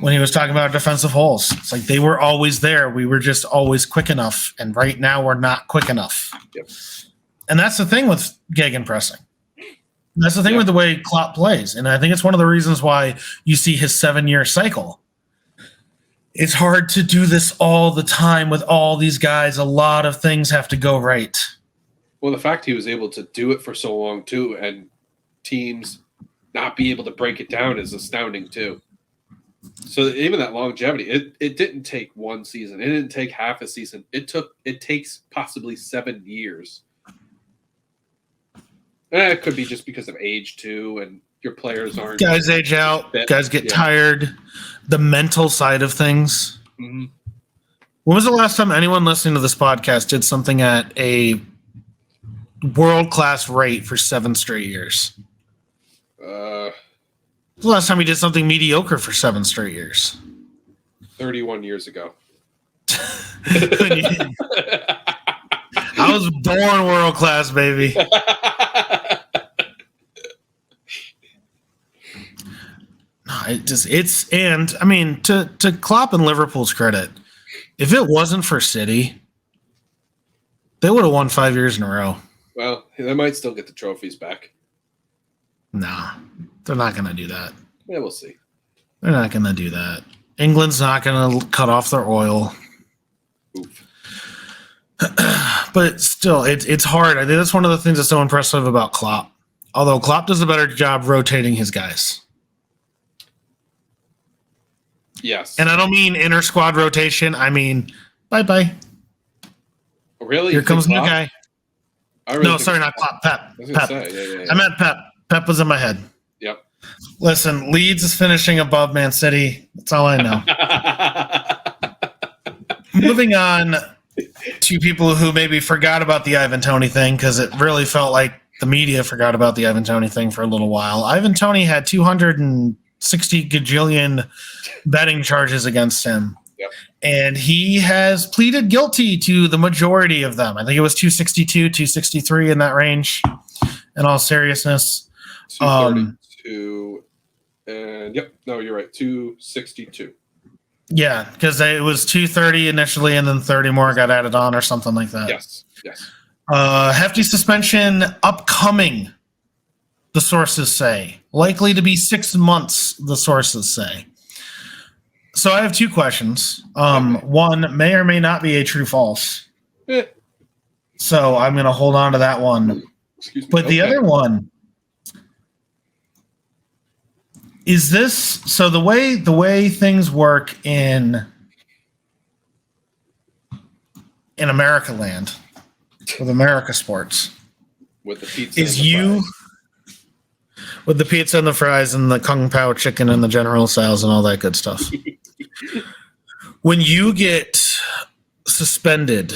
when he was talking about defensive holes. It's like they were always there. We were just always quick enough. And right now we're not quick enough. Yep. And that's the thing with gegenpressing. That's the thing with the way Klopp plays. And I think it's one of the reasons why you see his 7-year cycle. It's hard to do this all the time with all these guys. A lot of things have to go right. Well, the fact he was able to do it for so long, too, and teams not be able to break it down is astounding, too. So even that longevity, it didn't take one season. It didn't take half a season. It takes possibly 7 years. And it could be just because of age, too, and your players aren't. Guys age out. Guys get tired. The mental side of things. Mm-hmm. When was the last time anyone listening to this podcast did something at a world-class rate for 7 straight years? The last time you did something mediocre for 7 straight years? 31 years ago. I was born world-class, baby. To Klopp and Liverpool's credit, if it wasn't for City, they would have won 5 years in a row. Well, they might still get the trophies back. Nah, they're not going to do that. Yeah, we'll see. They're not going to do that. England's not going to cut off their oil. Oof. But still, it's hard. I think that's one of the things that's so impressive about Klopp. Although Klopp does a better job rotating his guys. Yes. And I don't mean inter-squad rotation. I mean, bye-bye. Really? Here comes the new guy. No, sorry, not Klopp. Pep. I was going to say, yeah. I meant Pep. Pep was in my head. Yep. Listen, Leeds is finishing above Man City. That's all I know. Moving on to people who maybe forgot about the Ivan Toney thing, because it really felt like the media forgot about the Ivan Toney thing for a little while. Ivan Toney had 260 gajillion betting charges against him. Yep. And he has pleaded guilty to the majority of them. I think it was 262, 263 in that range, in all seriousness. 232. And yep, no, you're right. 262. Yeah, because it was 230 initially, and then 30 more got added on or something like that. Yes. Hefty suspension upcoming, the sources say. Likely to be 6 months, the sources say. So I have two questions. One may or may not be a true false. So I'm going to hold on to that one. Excuse me. But the other one is this. So the way things work in America land with America sports with the pizza with the pizza and the fries and the Kung Pao chicken and the General Tso's and all that good stuff. When you get suspended,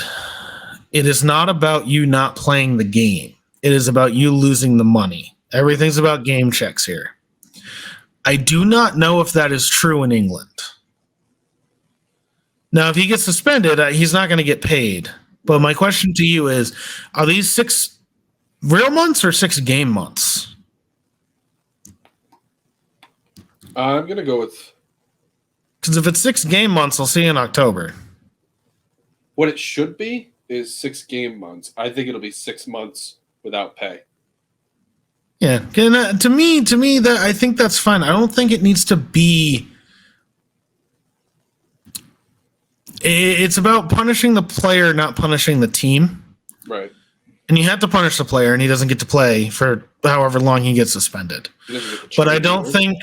it is not about you not playing the game. It is about you losing the money. Everything's about game checks here. I do not know if that is true in England. Now, if he gets suspended, he's not going to get paid. But my question to you is, are these 6 real months or 6 game months? I'm going to go with... Because if it's 6 game months, I'll see you in October. What it should be is 6 game months. I think it'll be 6 months without pay. Yeah, to me, that I think that's fine. I don't think it needs to be. It's about punishing the player, not punishing the team. Right. And you have to punish the player, and he doesn't get to play for however long he gets suspended. But I don't think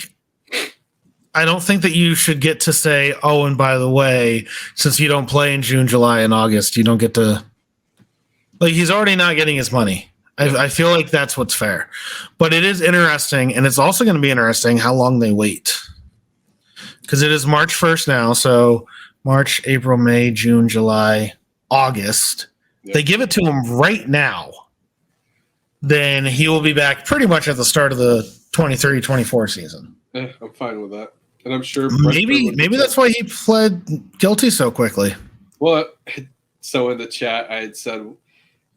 that you should get to say, oh, and by the way, since you don't play in June, July, and August, you don't get to. Like, he's already not getting his money. I feel like that's what's fair. But it is interesting, and it's also going to be interesting how long they wait. Because it is March 1st now, so March, April, May, June, July, August. Yep. They give it to him right now. Then he will be back pretty much at the start of the 23-24 season. I'm fine with that. And I'm sure maybe that's why he pled guilty so quickly. Well, so in the chat, I had said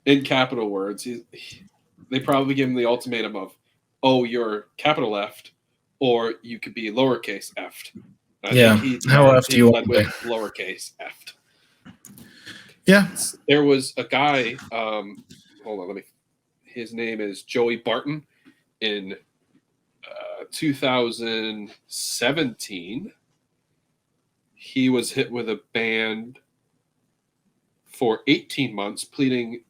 in capital words, they probably give him the ultimatum of, oh, you're capital F, or you could be lowercase F. Yeah, how F do you want with lowercase F? Yeah. There was a guy, hold on, his name is Joey Barton in 2017. He was hit with a ban for 18 months, pleading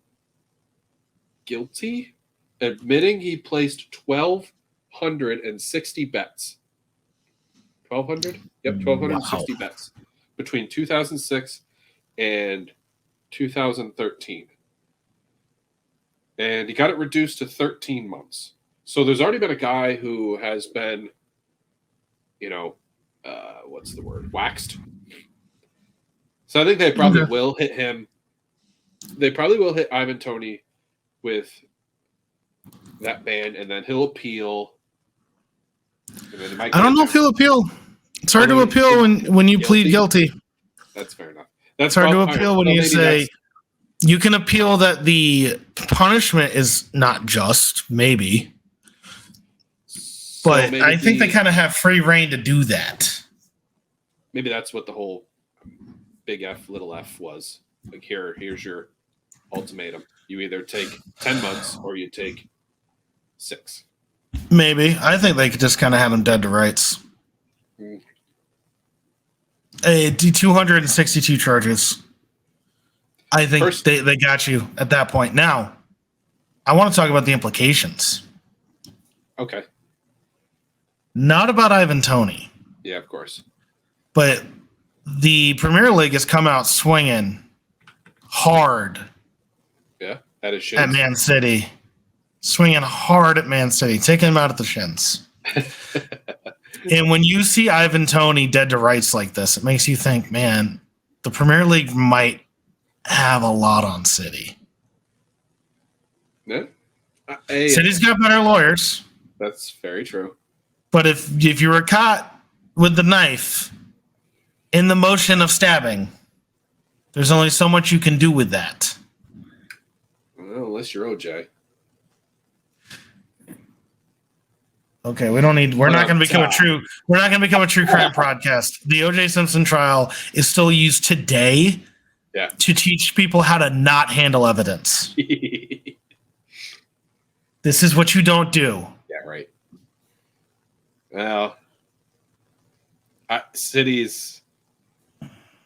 guilty, admitting he placed 1,260 bets. 1,200? Yep, 1,260 bets between 2006 and 2013. And he got it reduced to 13 months. So there's already been a guy who has been, what's the word? Waxed. So I think they probably will hit him. They probably will hit Ivan Toney with that ban, and then he'll appeal. And then I don't know if he'll appeal. It's hard to appeal when you plead guilty. That's fair enough. It's hard to appeal when you say you can appeal that the punishment is not just, maybe. But so I think they kind of have free reign to do that. Maybe that's what the whole big F, little f was. Like, here's your ultimatum. You either take 10 months or you take 6. Maybe. I think they could just kind of have them dead to rights. 262 charges. I think they got you at that point. Now, I want to talk about the implications. Okay. Not about Ivan Toney. Yeah, of course. But the Premier League has come out swinging hard. Yeah, that is shins. At Man City. Swinging hard at Man City. Taking him out at the shins. And when you see Ivan Toney dead to rights like this, it makes you think, man, the Premier League might have a lot on City. Yeah. City's got better lawyers. That's very true. But if you were caught with the knife in the motion of stabbing, there's only so much you can do with that. Well, unless you're OJ. Okay, we're not going to become a true crime podcast. The O.J. Simpson trial is still used today to teach people how to not handle evidence. This is what you don't do. Yeah, right. Well, City's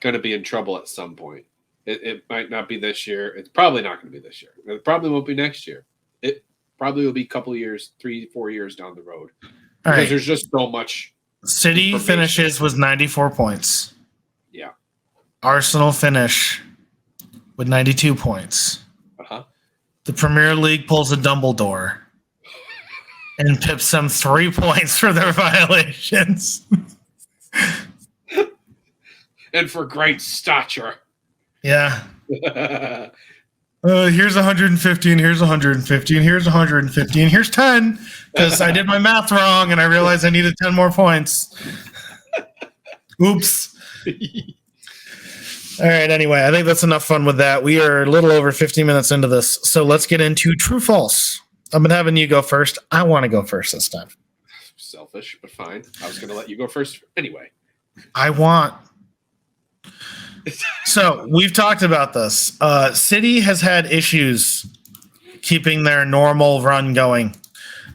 going to be in trouble at some point. It might not be this year. It's probably not going to be this year. It probably won't be next year. It probably will be a couple of years, 3-4 years down the road. Because there's just so much. City finishes with 94 points. Yeah. Arsenal finish with 92 points. Uh-huh. The Premier League pulls a Dumbledore and pips them 3 points for their violations. And for great stature. Yeah. Here's 115, here's 115, here's 115, here's 10, because I did my math wrong and I realized I needed 10 more points. Oops. All right, anyway, I think that's enough fun with that. We are a little over 15 minutes into this, so let's get into true false. I've been having you go first. I want to go first this time. Selfish, but fine. I was going to let you go first anyway. I want. So we've talked about this. City has had issues keeping their normal run going.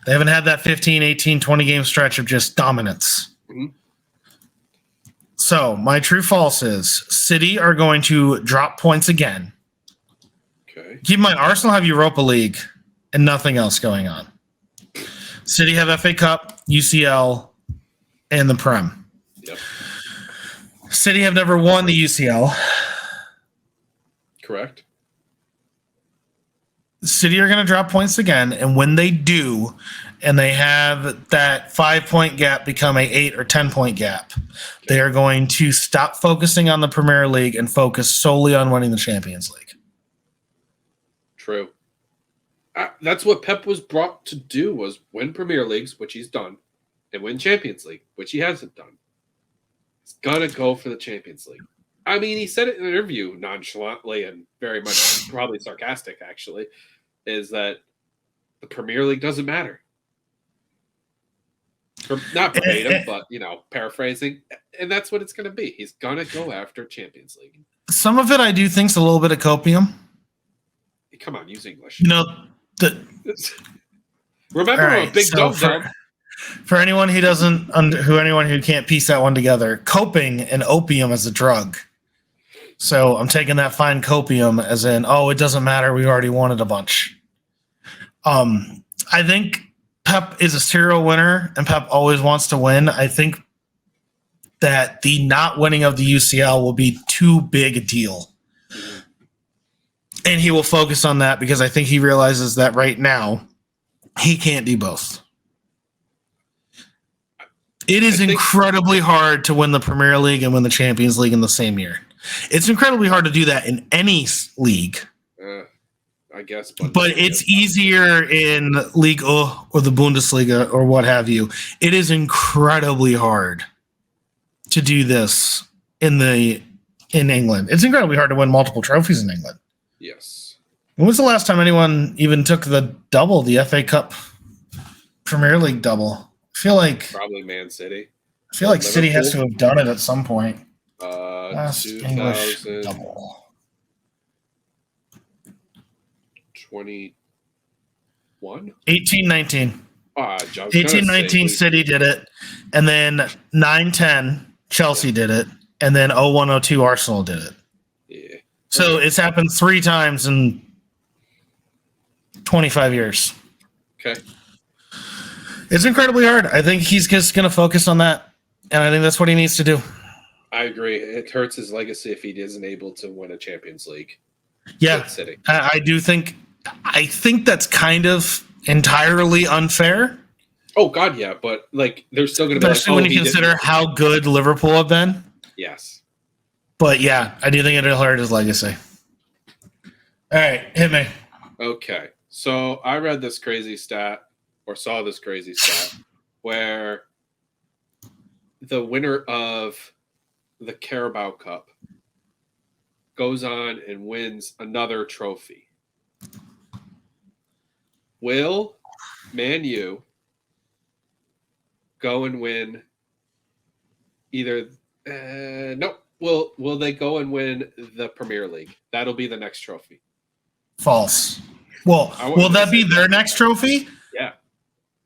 They haven't had that 15, 18, 20 game stretch of just dominance. Mm-hmm. So my true false is City are going to drop points again. Okay. Keep in mind, Arsenal have Europa League and nothing else going on. City have FA Cup, UCL, and the Prem. Yep. City have never won the UCL. Correct. City are going to drop points again, and when they do, and they have that 5-point gap become a 8 or 10-point gap, they are going to stop focusing on the Premier League and focus solely on winning the Champions League. True. That's what Pep was brought to do, was win Premier Leagues, which he's done, and win Champions League, which he hasn't done. He's gonna go for the Champions League. I mean, he said it in an interview nonchalantly and very much probably sarcastic, actually, is that the Premier League doesn't matter. Not verbatim, but, paraphrasing. And that's what it's going to be. He's going to go after Champions League. Some of it I do think's a little bit of copium. Come on, use English. Remember a big dub. For anyone who anyone who can't piece that one together, coping and opium is a drug. So I'm taking that fine copium as in, it doesn't matter. We already won it a bunch. I think Pep is a serial winner and Pep always wants to win. I think that the not winning of the UCL will be too big a deal. And he will focus on that because I think he realizes that right now he can't do both. It is incredibly hard to win the Premier League and win the Champions League in the same year. It's incredibly hard to do that in any league. I guess. But it's easier in Ligue 1 or the Bundesliga or what have you. It is incredibly hard to do this in England. It's incredibly hard to win multiple trophies in England. Yes. When was the last time anyone even took the double, the FA Cup Premier League double? feel like probably Man City. I feel like City has to have done it at some point. Last English double. 21? 18-19. 18-19 City did it, and then 9-10 Chelsea did it, and then 01-02 Arsenal did it. Yeah. So it's happened 3 times in 25 years. Okay. It's incredibly hard. I think he's just going to focus on that, and I think that's what he needs to do. I agree. It hurts his legacy if he isn't able to win a Champions League. Yeah, I do think. I think that's kind of entirely unfair. Oh God, yeah, but like they're still going to be especially when you consider how good Liverpool have been. Yes, but yeah, I do think it'll hurt his legacy. All right, hit me. Okay, so I read this crazy stat or saw this crazy stat where the winner of the Carabao Cup goes on and wins another trophy. Will Man U go and win either no, will they go and win the Premier League? That'll be the next trophy. False. Well, will that be their next trophy? Yeah.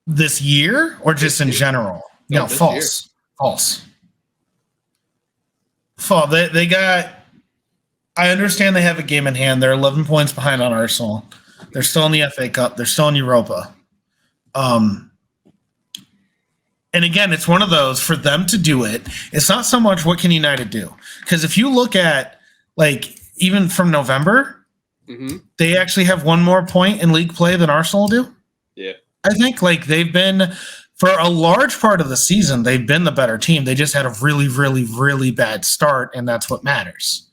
This year or just in general? No, false. Year. False. They got. I understand they have a game in hand. They're 11 points behind on Arsenal. They're still in the FA Cup. They're still in Europa. And again, it's one of those for them to do it. It's not so much what can United do, because if you look at like even from November, they actually have one more point in league play than Arsenal do. Yeah, I think like they've been. For a large part of the season, they've been the better team. They just had a really, really, really bad start, and that's what matters.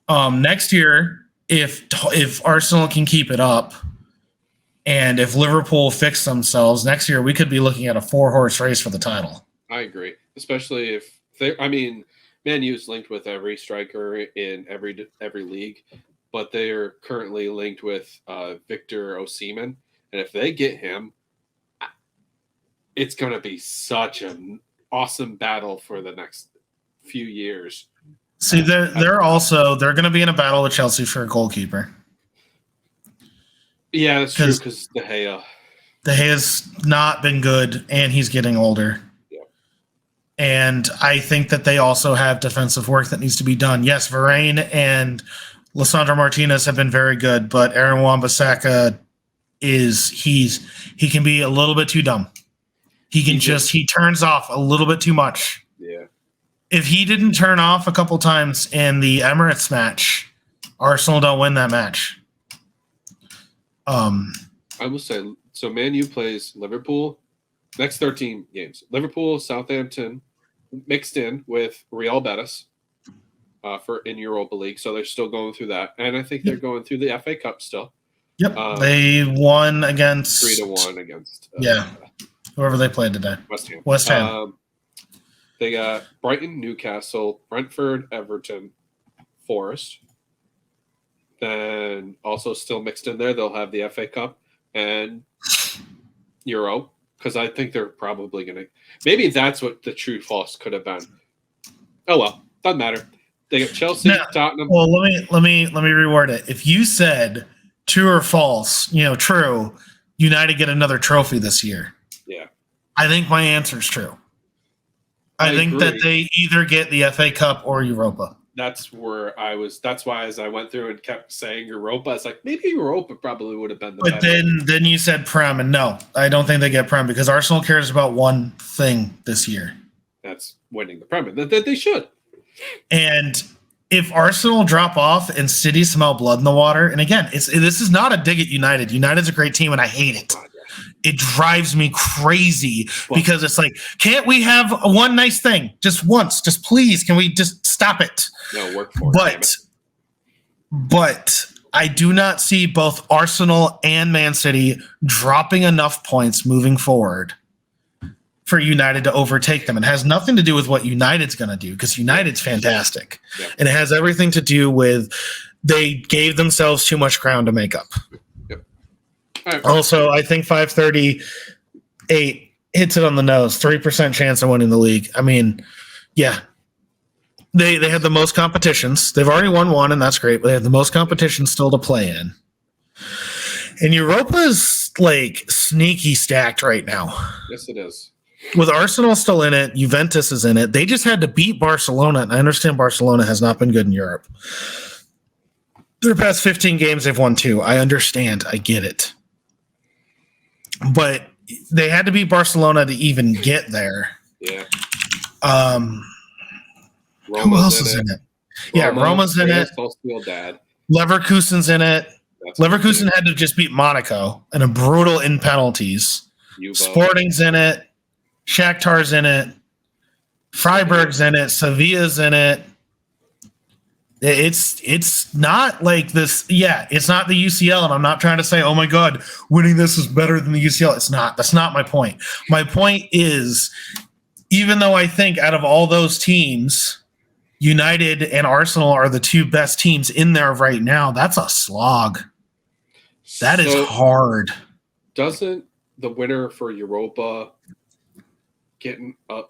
Next year, if Arsenal can keep it up, and if Liverpool fix themselves, next year we could be looking at a 4-horse race for the title. I agree, especially if they. I mean, Man U's linked with every striker in every league, but they are currently linked with Victor Osimhen, and if they get him, it's going to be such an awesome battle for the next few years. See, they're going to be in a battle with Chelsea for a goalkeeper. Yeah, that's true, because De Gea's not been good, and he's getting older. Yeah. And I think that they also have defensive work that needs to be done. Yes, Varane and Lisandro Martinez have been very good, but Aaron Wan-Bissaka he can be a little bit too dumb. He turns off a little bit too much. Yeah. If he didn't turn off a couple times in the Emirates match, Arsenal don't win that match. I will say, so Man U plays Liverpool next 13 games. Liverpool, Southampton, mixed in with Real Betis in Europa League, so they're still going through that, and I think they're going through the FA Cup still. Yep, they won against 3-1 against whoever they played today. West Ham. They got Brighton, Newcastle, Brentford, Everton, Forest. Then also still mixed in there, they'll have the FA Cup and Euro, because I think they're probably going to. Maybe that's what the true false could have been. Oh well, doesn't matter. They got Chelsea, Tottenham. Well, let me reword it. If you said true or false, true, United get another trophy this year. Yeah, I think my answer is true. I think agree. That they either get the FA Cup or Europa. That's where I was. That's why as I went through and kept saying Europa, it's like maybe Europa probably would have been the But then you said Prem, and no, I don't think they get Prem because Arsenal cares about one thing this year. That's winning the Prem. That they should. And if Arsenal drop off and City smell blood in the water, and again, this is not a dig at United. United's a great team, and I hate it. It drives me crazy because it's like, can't we have one nice thing just once? Just please, can we just stop it? No, work for it. But I do not see both Arsenal and Man City dropping enough points moving forward for United to overtake them. It has nothing to do with what United's going to do because United's fantastic. Yeah. And it has everything to do with they gave themselves too much ground to make up. Yep. Right. Also, I think 538 hits it on the nose. 3% chance of winning the league. I mean, yeah. They had the most competitions. They've already won one, and that's great, but they have the most competition still to play in. And Europa's like sneaky stacked right now. Yes, it is. With Arsenal still in it, Juventus is in it. They just had to beat Barcelona, and I understand Barcelona has not been good in Europe. Their past 15 games, they've won 2. I understand. I get it. But they had to beat Barcelona to even get there. Yeah. Who else is in it? Yeah, Roma's in it. Leverkusen's in it. Leverkusen had to just beat Monaco in a brutal in penalties. Sporting's in it. Shakhtar's in it. Freiburg's in it. Sevilla's in it. It's not like this. Yeah, it's not the UCL, and I'm not trying to say, oh my God, winning this is better than the UCL. It's not. That's not my point. My point is, even though I think out of all those teams, United and Arsenal are the 2 best teams in there right now, that's a slog. That is hard. Doesn't the winner for Europa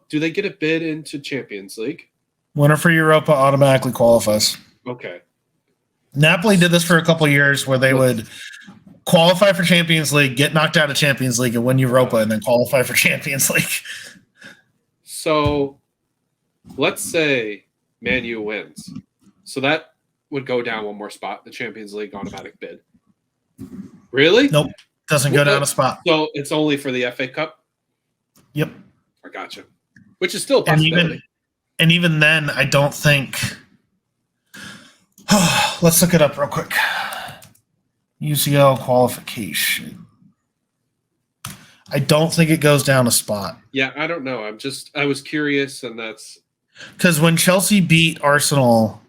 do they get a bid into Champions League? Winner for Europa automatically qualifies. Okay. Napoli did this for a couple of years where they would qualify for Champions League, get knocked out of Champions League, and win Europa, and then qualify for Champions League. So let's say Man U wins. So that would go down one more spot, the Champions League automatic bid. Really? Nope. Doesn't go down a spot. So it's only for the FA Cup? Yep. I gotcha. Which is still a possibility. And even then, I don't think... let's look it up real quick. UCL qualification. I don't think it goes down a spot. Yeah, I don't know. I was curious, and that's... Because when Chelsea beat Arsenal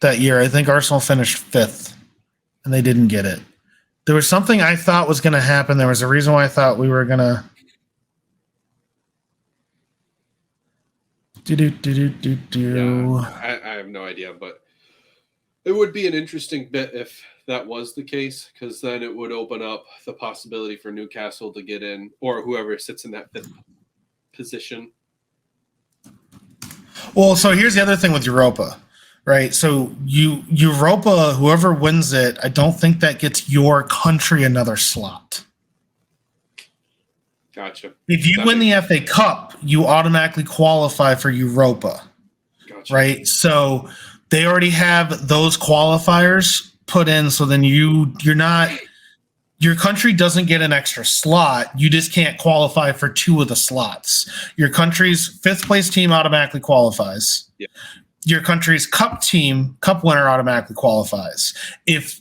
that year, I think Arsenal finished 5th, and they didn't get it. There was something I thought was going to happen. There was a reason why I thought we were going to... Yeah, I have no idea, but it would be an interesting bit if that was the case, because then it would open up the possibility for Newcastle to get in, or whoever sits in that 5th position. Well, so here's the other thing with Europa, right? So Europa, whoever wins it, I don't think that gets your country another slot. Gotcha. If you win the FA Cup, you automatically qualify for Europa. Gotcha. Right? So they already have those qualifiers put in, so then you're not, your country doesn't get an extra slot. You just can't qualify for 2 of the slots. Your country's 5th place team automatically qualifies. Yeah. Your country's cup winner automatically qualifies. If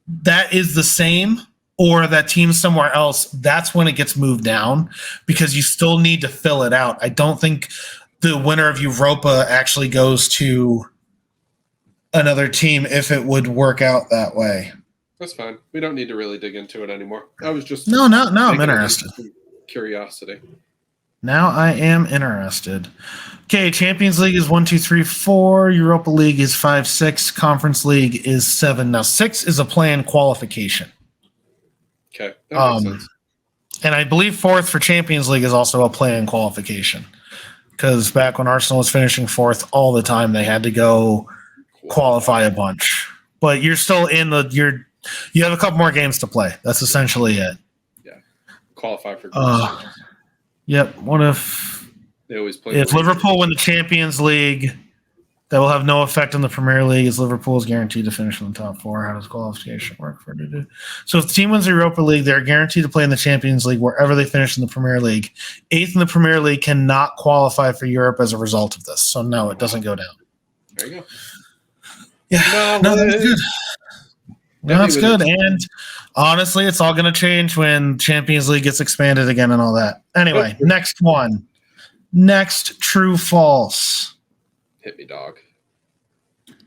that is the same, or that team somewhere else, that's when it gets moved down, because you still need to fill it out. I don't think the winner of Europa actually goes to another team if it would work out that way. That's fine. We don't need to really dig into it anymore. I was just... No, I'm interested. Curiosity. Now I am interested. Okay, Champions League is 1, 2, 3, 4. Europa League is 5, 6. Conference League is 7. Now 6 is a play-in qualification. Okay, that makes sense. And I believe 4th for Champions League is also a play-in qualification, because back when Arsenal was finishing 4th all the time, they had to go qualify a bunch. But you're still in you have a couple more games to play. That's essentially it. Yeah, qualify for groups. Yep. What if they always play? If Liverpool win the Champions League, that will have no effect on the Premier League, as Liverpool is guaranteed to finish in the top 4. How does qualification work for it? So if the team wins the Europa League, they're guaranteed to play in the Champions League wherever they finish in the Premier League. 8th in the Premier League cannot qualify for Europe as a result of this. So no, it doesn't go down. There you go. Yeah, no, that's good. No, that's good. And honestly, it's all going to change when Champions League gets expanded again and all that. Anyway, next one. Next, true, false. Hit me, dog.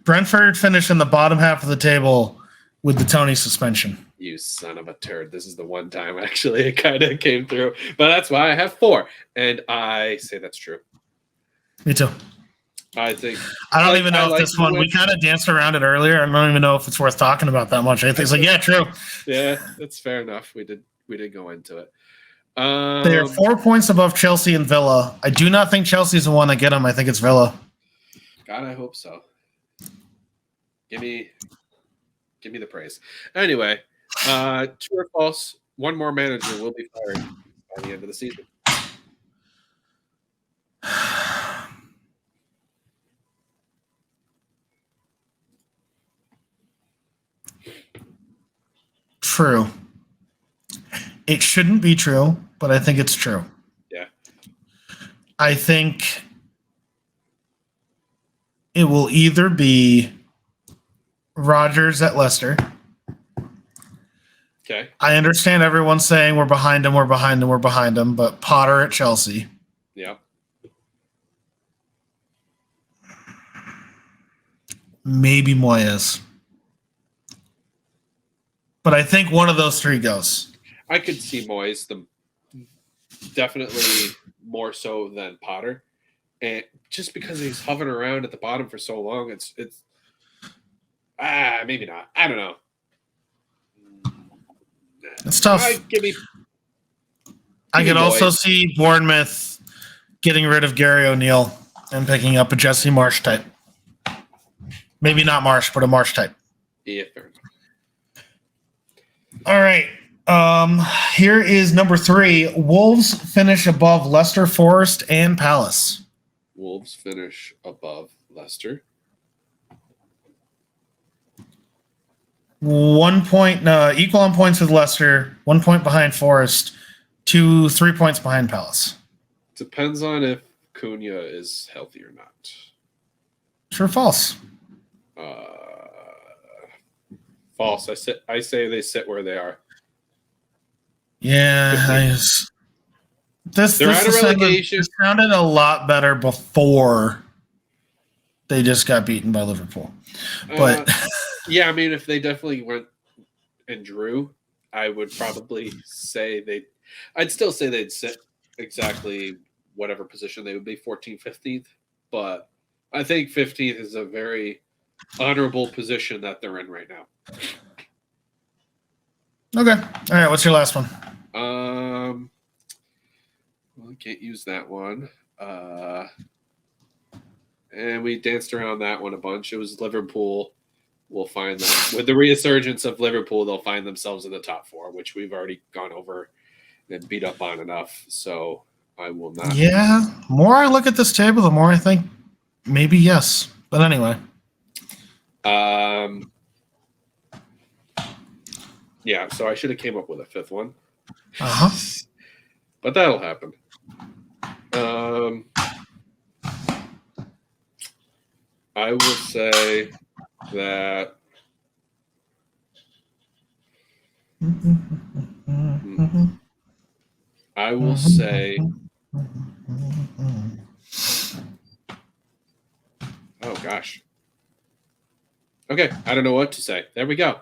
Brentford finished in the bottom half of the table with the Toney suspension. You son of a turd. This is the one time, actually, it kind of came through. But that's why I have 4. And I say that's true. Me too. I think. I don't even know if this one, we kind of danced around it earlier. I don't even know if it's worth talking about that much. I think it's like, yeah, true. Yeah, that's fair enough. We did go into it. They are 4 points above Chelsea and Villa. I do not think Chelsea's the one that get them. I think it's Villa. God, I hope so. Give me the praise. Anyway, true or false? One more manager will be fired by the end of the season. True. It shouldn't be true, but I think it's true. Yeah. I think it will either be Rodgers at Leicester. Okay. I understand everyone saying we're behind him, but Potter at Chelsea. Yeah. Maybe Moyes. But I think one of those three goes. I could see Moyes definitely more so than Potter, and just because he's hovering around at the bottom for so long, it's maybe not. I don't know. It's tough. I could also see Bournemouth getting rid of Gary O'Neill and picking up a Jesse Marsh type. Maybe not Marsh, but a Marsh type. Yeah, fair enough. All right. Here is number 3. Wolves finish above Leicester, Forest, and Palace. Wolves finish above Leicester. 1 point, equal on points with Leicester, 1 point behind Forest, 3 points behind Palace. Depends on if Cunha is healthy or not. True or false? False. I say they sit where they are. Yeah, they're out of relegation. It sounded a lot better before they just got beaten by Liverpool. But yeah, I mean, if they definitely went and drew, I would probably say I'd still say they'd sit exactly whatever position they would be, 14th, 15th. But I think 15th is a very honorable position that they're in right now. Okay. All right. What's your last one? Well, I can't use that one. And we danced around that one a bunch. It was Liverpool. We'll find them. With the resurgence of Liverpool, they'll find themselves in the top 4, which we've already gone over and beat up on enough. So I will not. Yeah. The more I look at this table, the more I think maybe yes. But anyway. Yeah, so I should have came up with a 5th one. Uh-huh. But that'll happen. I will say that I will say oh gosh. Okay, I don't know what to say. There we go.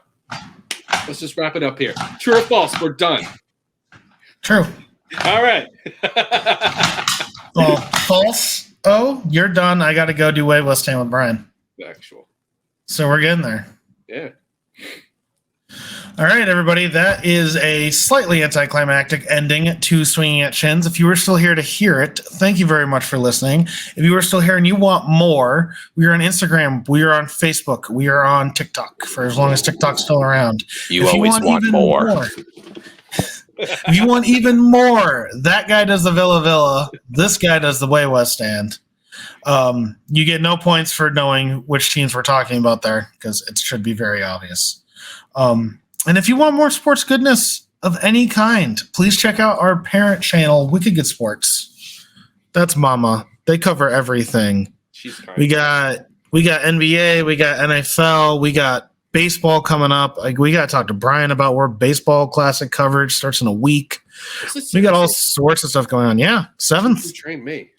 Let's just wrap it up here. True or false? We're done. True. All right. Well, false. Oh, you're done. I got to go do West Ham with Brian. Actual. So we're getting there. Yeah. All right, everybody. That is a slightly anticlimactic ending to Swinging at Shins. If you were still here to hear it, thank you very much for listening. If you were still here and you want more, we are on Instagram. We are on Facebook. We are on TikTok for as long as TikTok's still around. You always want more. If you want even more, that guy does the Villa. This guy does the Way West Stand. You get no points for knowing which teams we're talking about there because it should be very obvious. And if you want more sports goodness of any kind, please check out our parent channel, Wicked Good Sports. That's Mama. They cover everything. We got NBA, we got NFL, we got baseball coming up. We got to talk to Brian about where baseball classic coverage starts in a week. We got all sorts of stuff going on. Yeah, 7th. You trained me.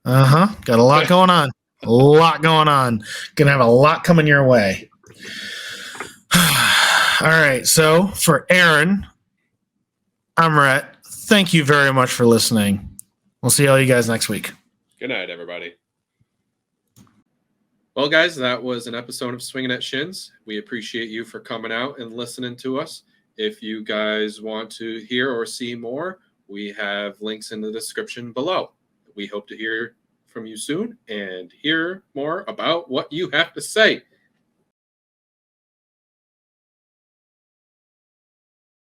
Got a lot going on. Gonna have a lot coming your way. All right. So for Aaron, I'm Rhett. Thank you very much for listening. We'll see all you guys next week. Good night, everybody. Well, guys, that was an episode of Swinging at Shins. We appreciate you for coming out and listening to us. If you guys want to hear or see more, we have links in the description below. We hope to hear from you soon and hear more about what you have to say.